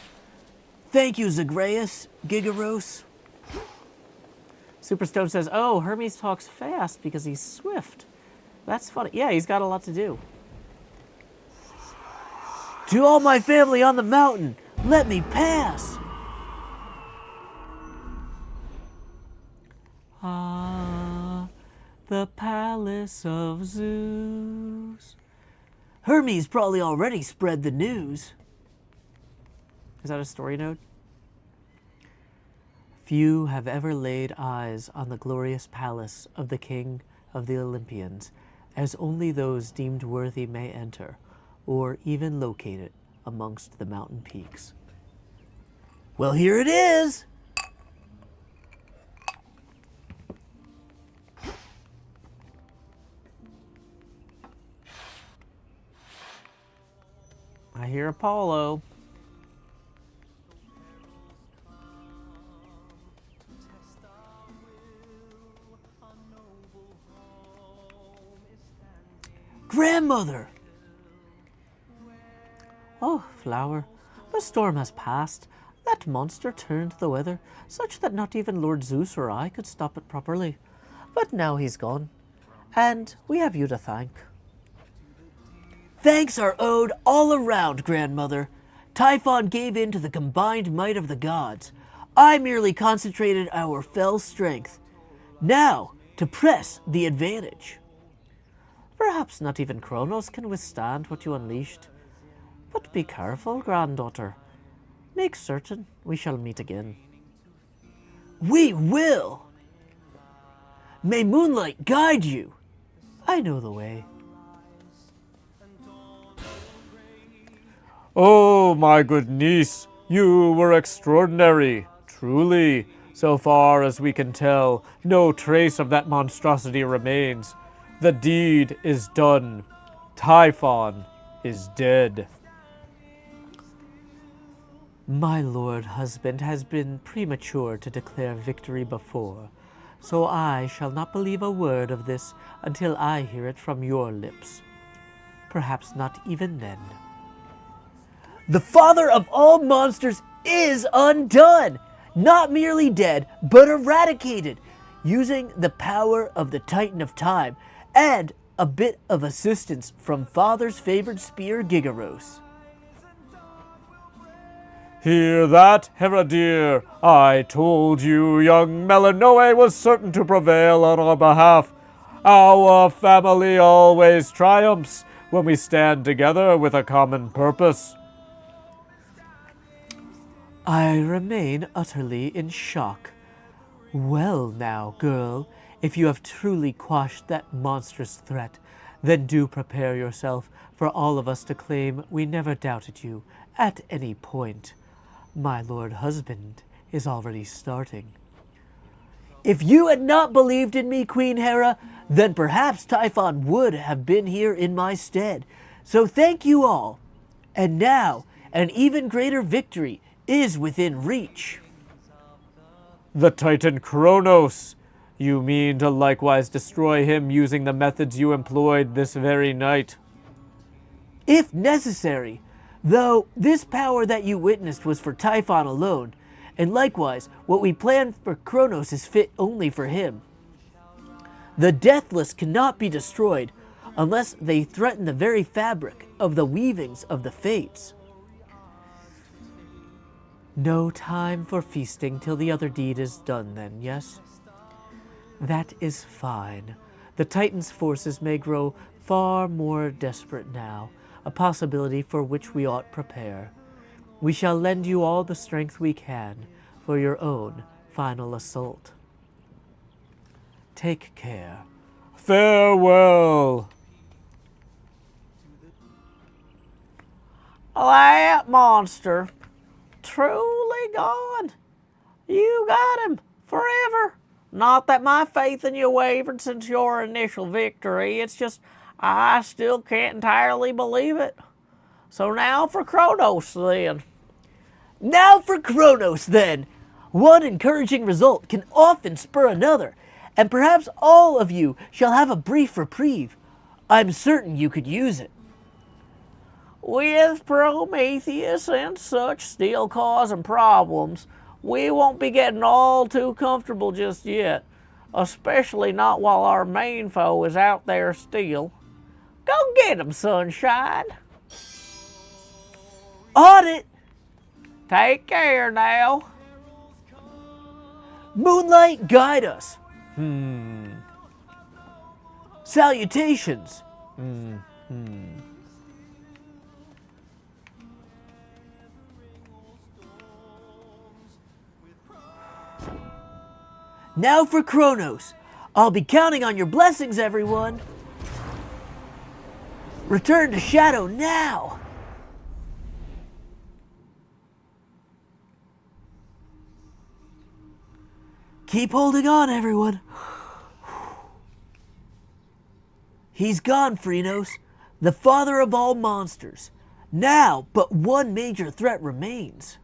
Thank you, Zagreus, Gigaros. Superstone says, oh, Hermes talks fast because he's swift. That's funny. Yeah, he's got a lot to do. To all my family on the mountain, let me pass. Ah, the palace of Zeus. Hermes probably already spread the news. Is that a story node? Few have ever laid eyes on the glorious palace of the king of the Olympians, as only those deemed worthy may enter, or even locate it amongst the mountain peaks. Well, here it is! I hear Apollo. Grandmother! Oh, Flower, the storm has passed. That monster turned the weather, such that not even Lord Zeus or I could stop it properly. But now he's gone, and we have you to thank. Thanks are owed all around, Grandmother. Typhon gave in to the combined might of the gods. I merely concentrated our fell strength. Now, to press the advantage. Perhaps not even Kronos can withstand what you unleashed. But be careful, granddaughter. Make certain we shall meet again. We will! May moonlight guide you. I know the way. Oh, my good niece, you were extraordinary, truly. So far as we can tell, no trace of that monstrosity remains. The deed is done. Typhon is dead. My lord husband has been premature to declare victory before, so I shall not believe a word of this until I hear it from your lips. Perhaps not even then. The father of all monsters is undone! Not merely dead, but eradicated, using the power of the Titan of Time and a bit of assistance from Father's favored spear, Gigaros. Hear that, Hera dear? I told you young Melanoe was certain to prevail on our behalf. Our family always triumphs when we stand together with a common purpose. I remain utterly in shock. Well now, girl, if you have truly quashed that monstrous threat, then do prepare yourself for all of us to claim we never doubted you at any point. My lord husband is already starting. If you had not believed in me, Queen Hera, then perhaps Typhon would have been here in my stead. So thank you all. And now, an even greater victory is within reach. The Titan Kronos. You mean to likewise destroy him using the methods you employed this very night? If necessary, though this power that you witnessed was for Typhon alone, and likewise what we planned for Kronos is fit only for him. The Deathless cannot be destroyed unless they threaten the very fabric of the weavings of the Fates. No time for feasting till the other deed is done then, yes? That is fine. The Titan's forces may grow far more desperate now, a possibility for which we ought prepare. We shall lend you all the strength we can for your own final assault. Take care. Farewell. That monster, truly gone. You got him forever. Not that my faith in you wavered since your initial victory. It's just I still can't entirely believe it. So now for Kronos then. Now for Kronos then! One encouraging result can often spur another, and perhaps all of you shall have a brief reprieve. I'm certain you could use it. With Prometheus and such still causing problems, we won't be getting all too comfortable just yet, especially not while our main foe is out there still. Go get him, Sunshine. On it! Take care now. Moonlight, guide us. Salutations. Now for Kronos. I'll be counting on your blessings, everyone. Return to Shadow now. Keep holding on, everyone. He's gone, Phrynos, the father of all monsters. Now, but one major threat remains.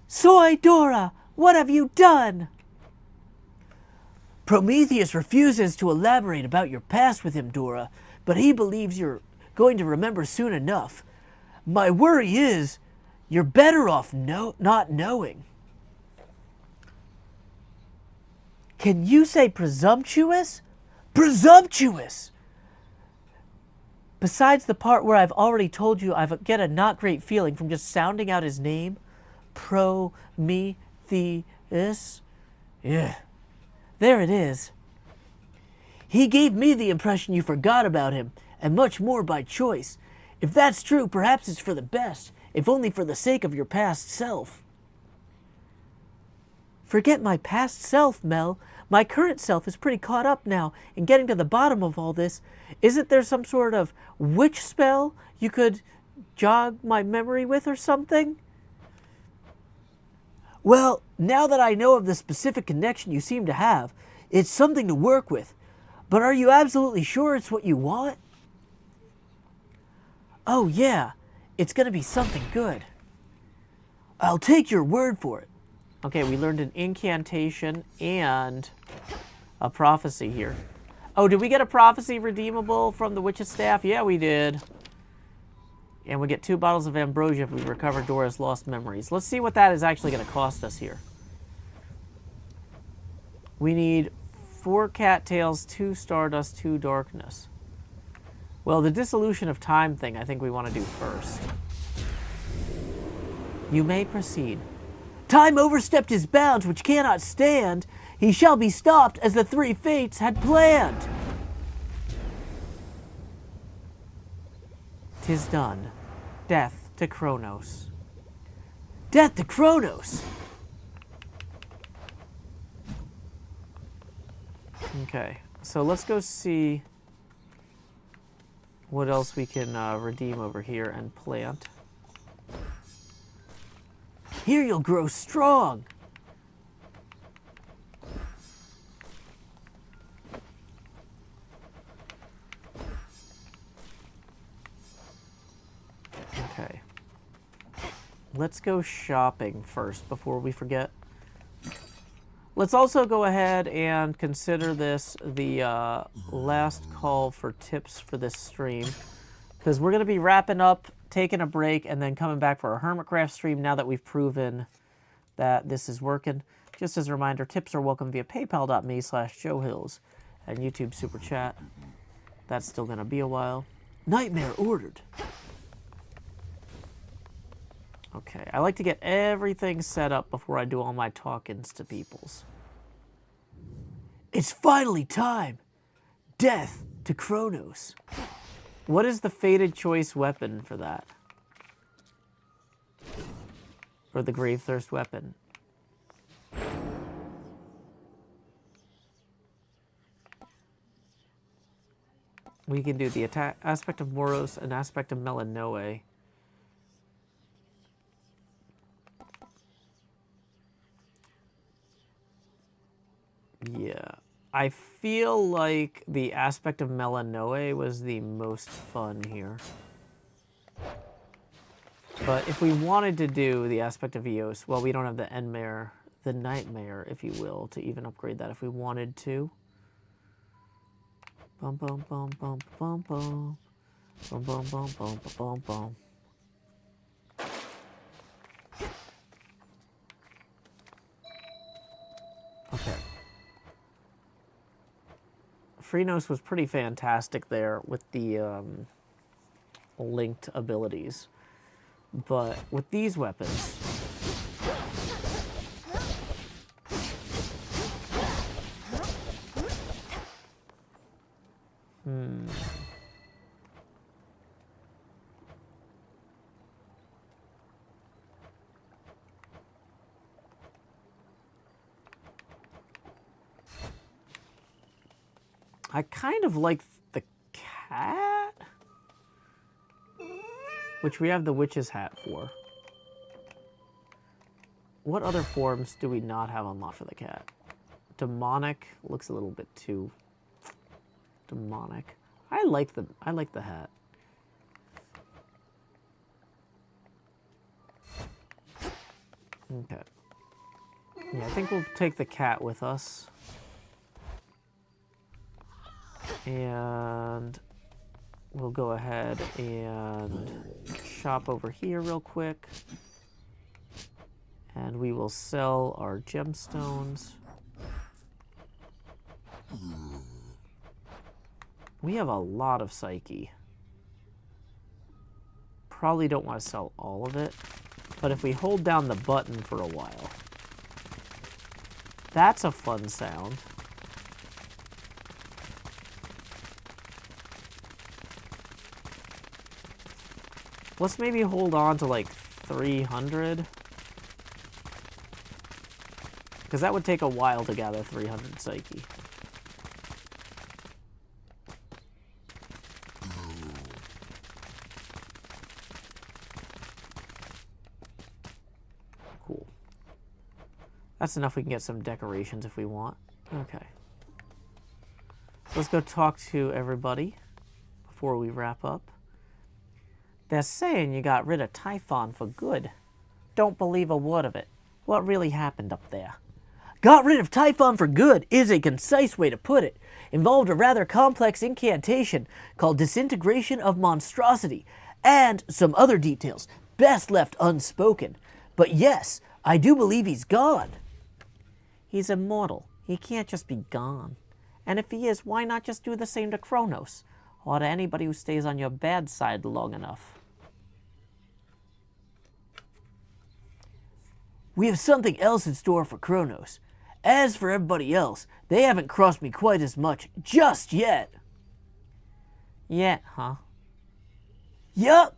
Soy, Dora, what have you done? Prometheus refuses to elaborate about your past with him, Dora, but he believes you're going to remember soon enough. My worry is, you're better off not knowing. Can you say presumptuous? Presumptuous! Besides the part where I've already told you I get a not great feeling from just sounding out his name, Prometheus. Yeah, there it is. He gave me the impression you forgot about him, and much more by choice. If that's true, perhaps it's for the best, if only for the sake of your past self. Forget my past self, Mel. My current self is pretty caught up now in getting to the bottom of all this. Isn't there some sort of witch spell you could jog my memory with or something? Well, now that I know of the specific connection you seem to have, it's something to work with. But are you absolutely sure it's what you want? Oh yeah, it's going to be something good. I'll take your word for it. Okay, we learned an incantation and a prophecy here. Oh, did we get a prophecy redeemable from the Witch's Staff? Yeah, we did. And we get 2 bottles of ambrosia if we recover Dora's lost memories. Let's see what that is actually going to cost us here. We need 4 cattails, 2 stardust, 2 darkness. Well, the dissolution of time thing I think we want to do first. You may proceed. Time overstepped his bounds, which cannot stand. He shall be stopped as the 3 fates had planned. 'Tis done. Death to Kronos. Death to Kronos. Okay, so let's go see what else we can redeem over here and plant. Here you'll grow strong. Okay. Let's go shopping first before we forget. Let's also go ahead and consider this the last call for tips for this stream, because we're going to be wrapping up, taking a break, and then coming back for a Hermitcraft stream now that we've proven that this is working. Just as a reminder, tips are welcome via paypal.me/JoeHills and YouTube Super Chat. That's still going to be a while. Nightmare ordered. Okay, I like to get everything set up before I do all my talkings to peoples. It's finally time. Death to Kronos. What is the fated choice weapon for that? Or the grave thirst weapon? We can do the attack aspect of Moros and aspect of Melanoe. Yeah. I feel like the aspect of Melanoe was the most fun here. But if we wanted to do the aspect of Eos, well, we don't have the Enmare, the Nightmare, if you will, to even upgrade that if we wanted to. Bum bum bum bum bum bum. Bum bum bum bum bum bum. Okay. Freenos was pretty fantastic there with the linked abilities. But with these weapons, I kind of like the cat, which we have the witch's hat for. What other forms do we not have unlocked for the cat? Demonic looks a little bit too demonic. I like the hat. Okay. Yeah, I think we'll take the cat with us. And we'll go ahead and shop over here real quick. And we will sell our gemstones. We have a lot of psyche. Probably don't want to sell all of it. But if we hold down the button for a while, that's a fun sound. Let's maybe hold on to like 300. Because that would take a while to gather 300 psyche. Cool. That's enough. We can get some decorations if we want. Okay. Let's go talk to everybody before we wrap up. They're saying you got rid of Typhon for good. Don't believe a word of it. What really happened up there? Got rid of Typhon for good is a concise way to put it. Involved a rather complex incantation called Disintegration of Monstrosity, and some other details, best left unspoken. But yes, I do believe he's gone. He's immortal. He can't just be gone. And if he is, why not just do the same to Kronos? Or to anybody who stays on your bad side long enough? We have something else in store for Kronos. As for everybody else, they haven't crossed me quite as much just yet. Yet, huh? Yup.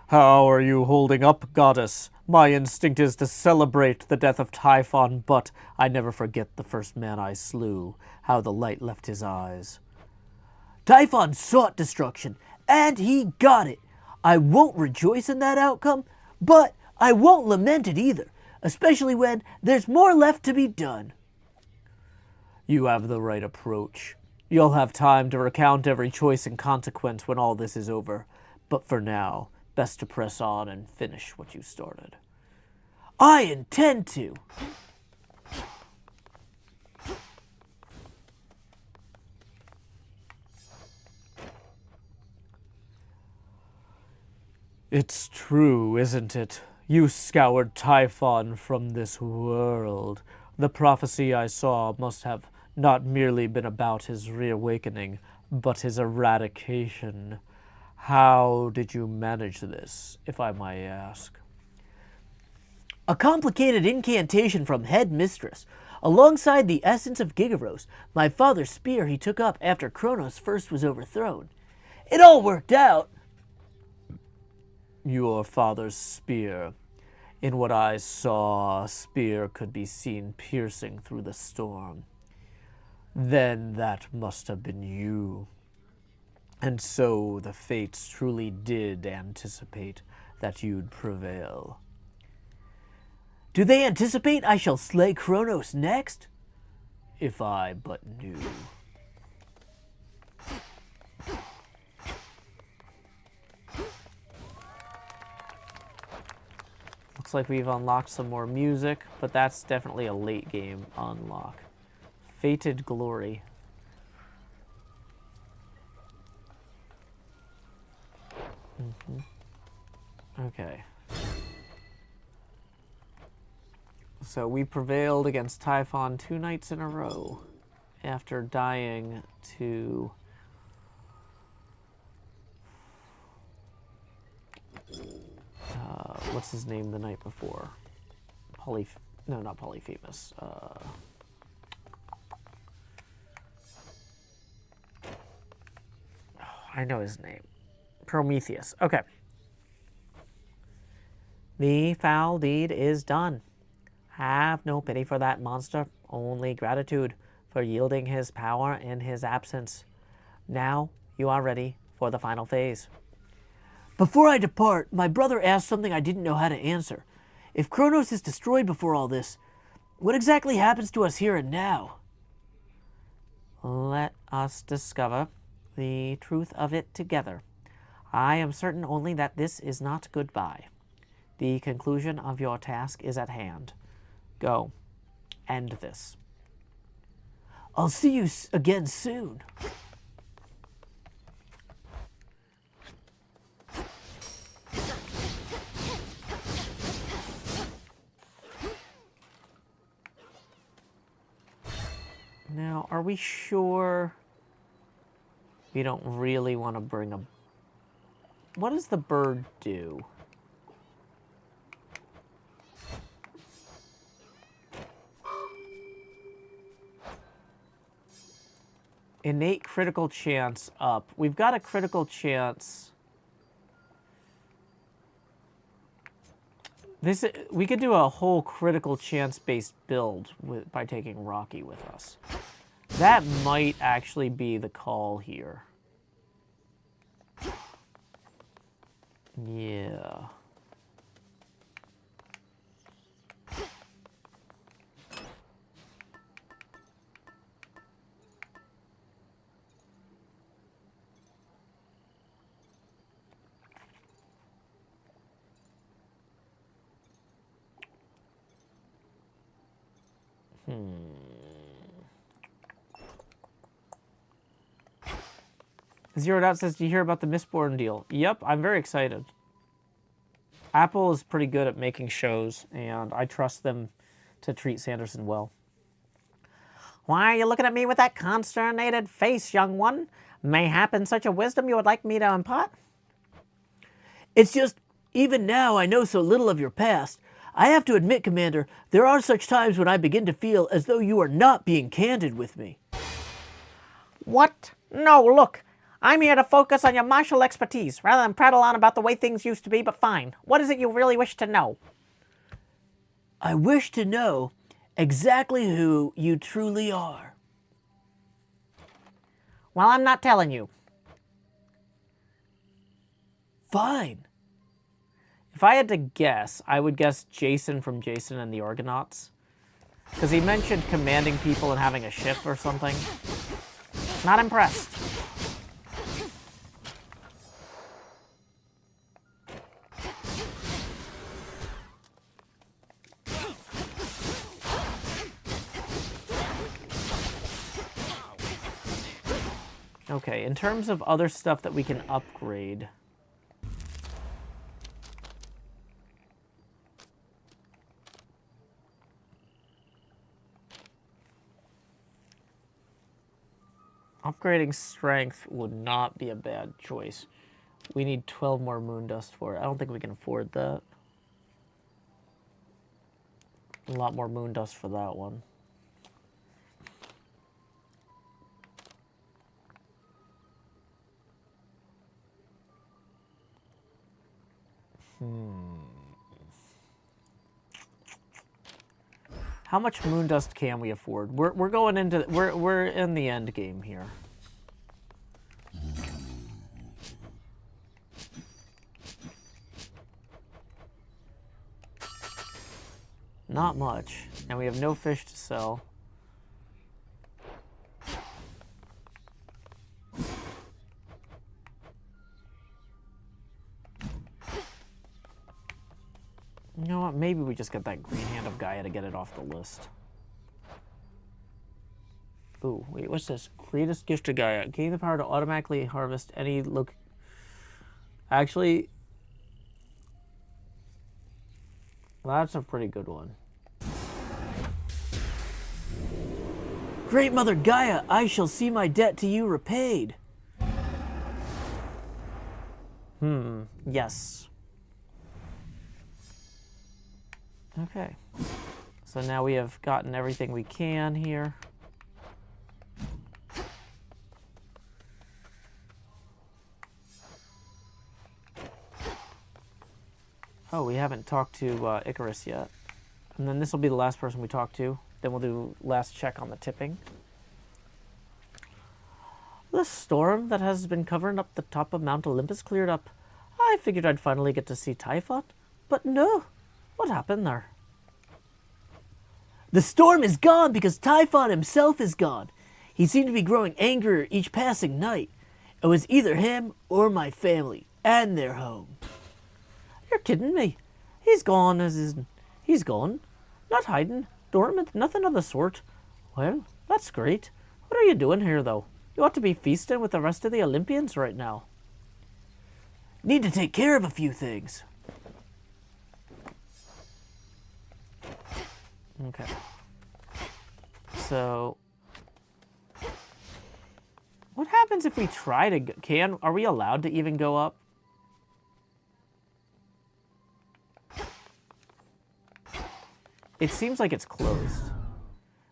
How are you holding up, goddess? My instinct is to celebrate the death of Typhon, but I never forget the first man I slew, how the light left his eyes. Typhon sought destruction, and he got it. I won't rejoice in that outcome, but I won't lament it either, especially when there's more left to be done. You have the right approach. You'll have time to recount every choice and consequence when all this is over. But for now, best to press on and finish what you started. I intend to. It's true, isn't it? You scoured Typhon from this world. The prophecy I saw must have not merely been about his reawakening, but his eradication. How did you manage this, if I may ask? A complicated incantation from Head Mistress, alongside the essence of Gigaros, my father's spear he took up after Kronos first was overthrown. It all worked out. Your father's spear. In what I saw, a spear could be seen piercing through the storm. Then that must have been you. And so the fates truly did anticipate that you'd prevail. Do they anticipate I shall slay Kronos next? If I but knew. Looks like we've unlocked some more music, but that's definitely a late game unlock. Fated Glory. Okay. So we prevailed against Typhon 2 nights in a row after dying to what's his name the night before? No, not Polyphemus. I know his name. Prometheus. Okay. The foul deed is done. Have no pity for that monster, only gratitude for yielding his power in his absence. Now you are ready for the final phase. Before I depart, my brother asked something I didn't know how to answer. If Kronos is destroyed before all this, what exactly happens to us here and now? Let us discover the truth of it together. I am certain only that this is not goodbye. The conclusion of your task is at hand. Go. End this. I'll see you again soon. Now, are we sure we don't really want to bring a... What does the bird do? Innate critical chance up. We've got a critical chance. We could do a whole critical chance-based build by taking Rocky with us. That might actually be the call here. Yeah. Zero Dot says, "Do you hear about the Mistborn deal?" Yep, I'm very excited. Apple is pretty good at making shows, and I trust them to treat Sanderson well. Why are you looking at me with that consternated face, young one? Mayhap in such a wisdom you would like me to impart? It's just, even now I know so little of your past. I have to admit, Commander, there are such times when I begin to feel as though you are not being candid with me. What? No, look. I'm here to focus on your martial expertise, rather than prattle on about the way things used to be, but fine. What is it you really wish to know? I wish to know exactly who you truly are. Well, I'm not telling you. Fine. If I had to guess, I would guess Jason from Jason and the Argonauts. Because he mentioned commanding people and having a ship or something. Not impressed. Okay, in terms of other stuff that we can upgrade... Upgrading strength would not be a bad choice. We need 12 more moon dust for it. I don't think we can afford that. A lot more moon dust for that one. How much moon dust can we afford? We're going into we're in the end game here. Not much. And we have no fish to sell. You know what? Maybe we just get that green hand of Gaia to get it off the list. Ooh, wait, what's this? Greatest gift to Gaia. Gain the power to automatically harvest any look. Actually, that's a pretty good one. Great Mother Gaia, I shall see my debt to you repaid. Yes. Okay. So now we have gotten everything we can here. Oh, we haven't talked to Icarus yet. And then this will be the last person we talk to. Then we'll do last check on the tipping. The storm that has been covering up the top of Mount Olympus cleared up. I figured I'd finally get to see Typhon. But no. What happened there? The storm is gone because Typhon himself is gone. He seemed to be growing angrier each passing night. It was either him or my family and their home. You're kidding me. He's gone he's gone. Not hiding, dormant, nothing of the sort. Well, that's great. What are you doing here, though? You ought to be feasting with the rest of the Olympians right now. Need to take care of a few things. Okay. So, what happens if we try to are we allowed to even go up? It seems like it's closed.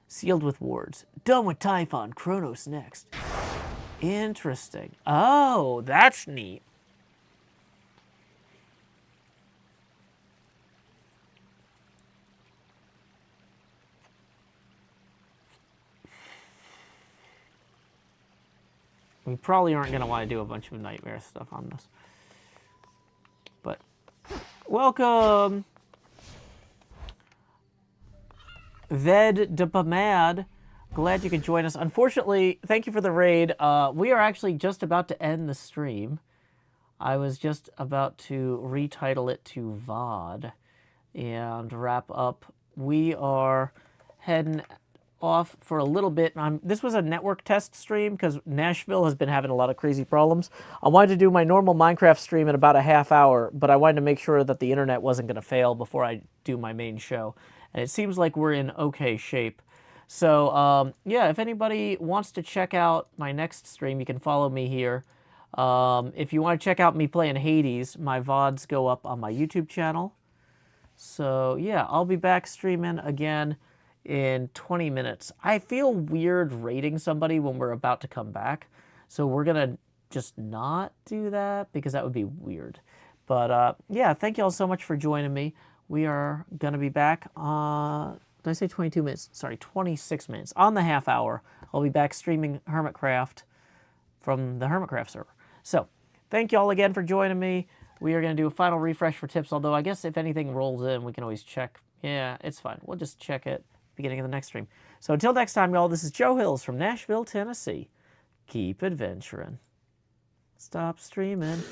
Sealed with wards. Done with Typhon, Kronos next. Interesting. Oh, that's neat. We probably aren't going to want to do a bunch of nightmare stuff on this. But, welcome! Ved de Pomade. Glad you could join us. Unfortunately, thank you for the raid. We are actually just about to end the stream. I was just about to retitle it to VOD and wrap up. We are heading off for a little bit. This was a network test stream because Nashville has been having a lot of crazy problems. I wanted to do my normal Minecraft stream in about a half hour, but I wanted to make sure that the internet wasn't going to fail before I do my main show. And it seems like we're in okay shape. So, yeah, if anybody wants to check out my next stream, you can follow me here. If you want to check out me playing Hades, my VODs go up on my YouTube channel. So, yeah, I'll be back streaming again in 20 minutes. I feel weird rating somebody when we're about to come back. So we're going to just not do that because that would be weird. But, yeah, thank you all so much for joining me. We are going to be back, did I say 22 minutes? Sorry, 26 minutes. On the half hour, I'll be back streaming Hermitcraft from the Hermitcraft server. So, thank you all again for joining me. We are going to do a final refresh for tips, although I guess if anything rolls in, we can always check. Yeah, it's fine. We'll just check it beginning of the next stream. So until next time, y'all, this is Joe Hills from Nashville, Tennessee. Keep adventuring. Stop streaming.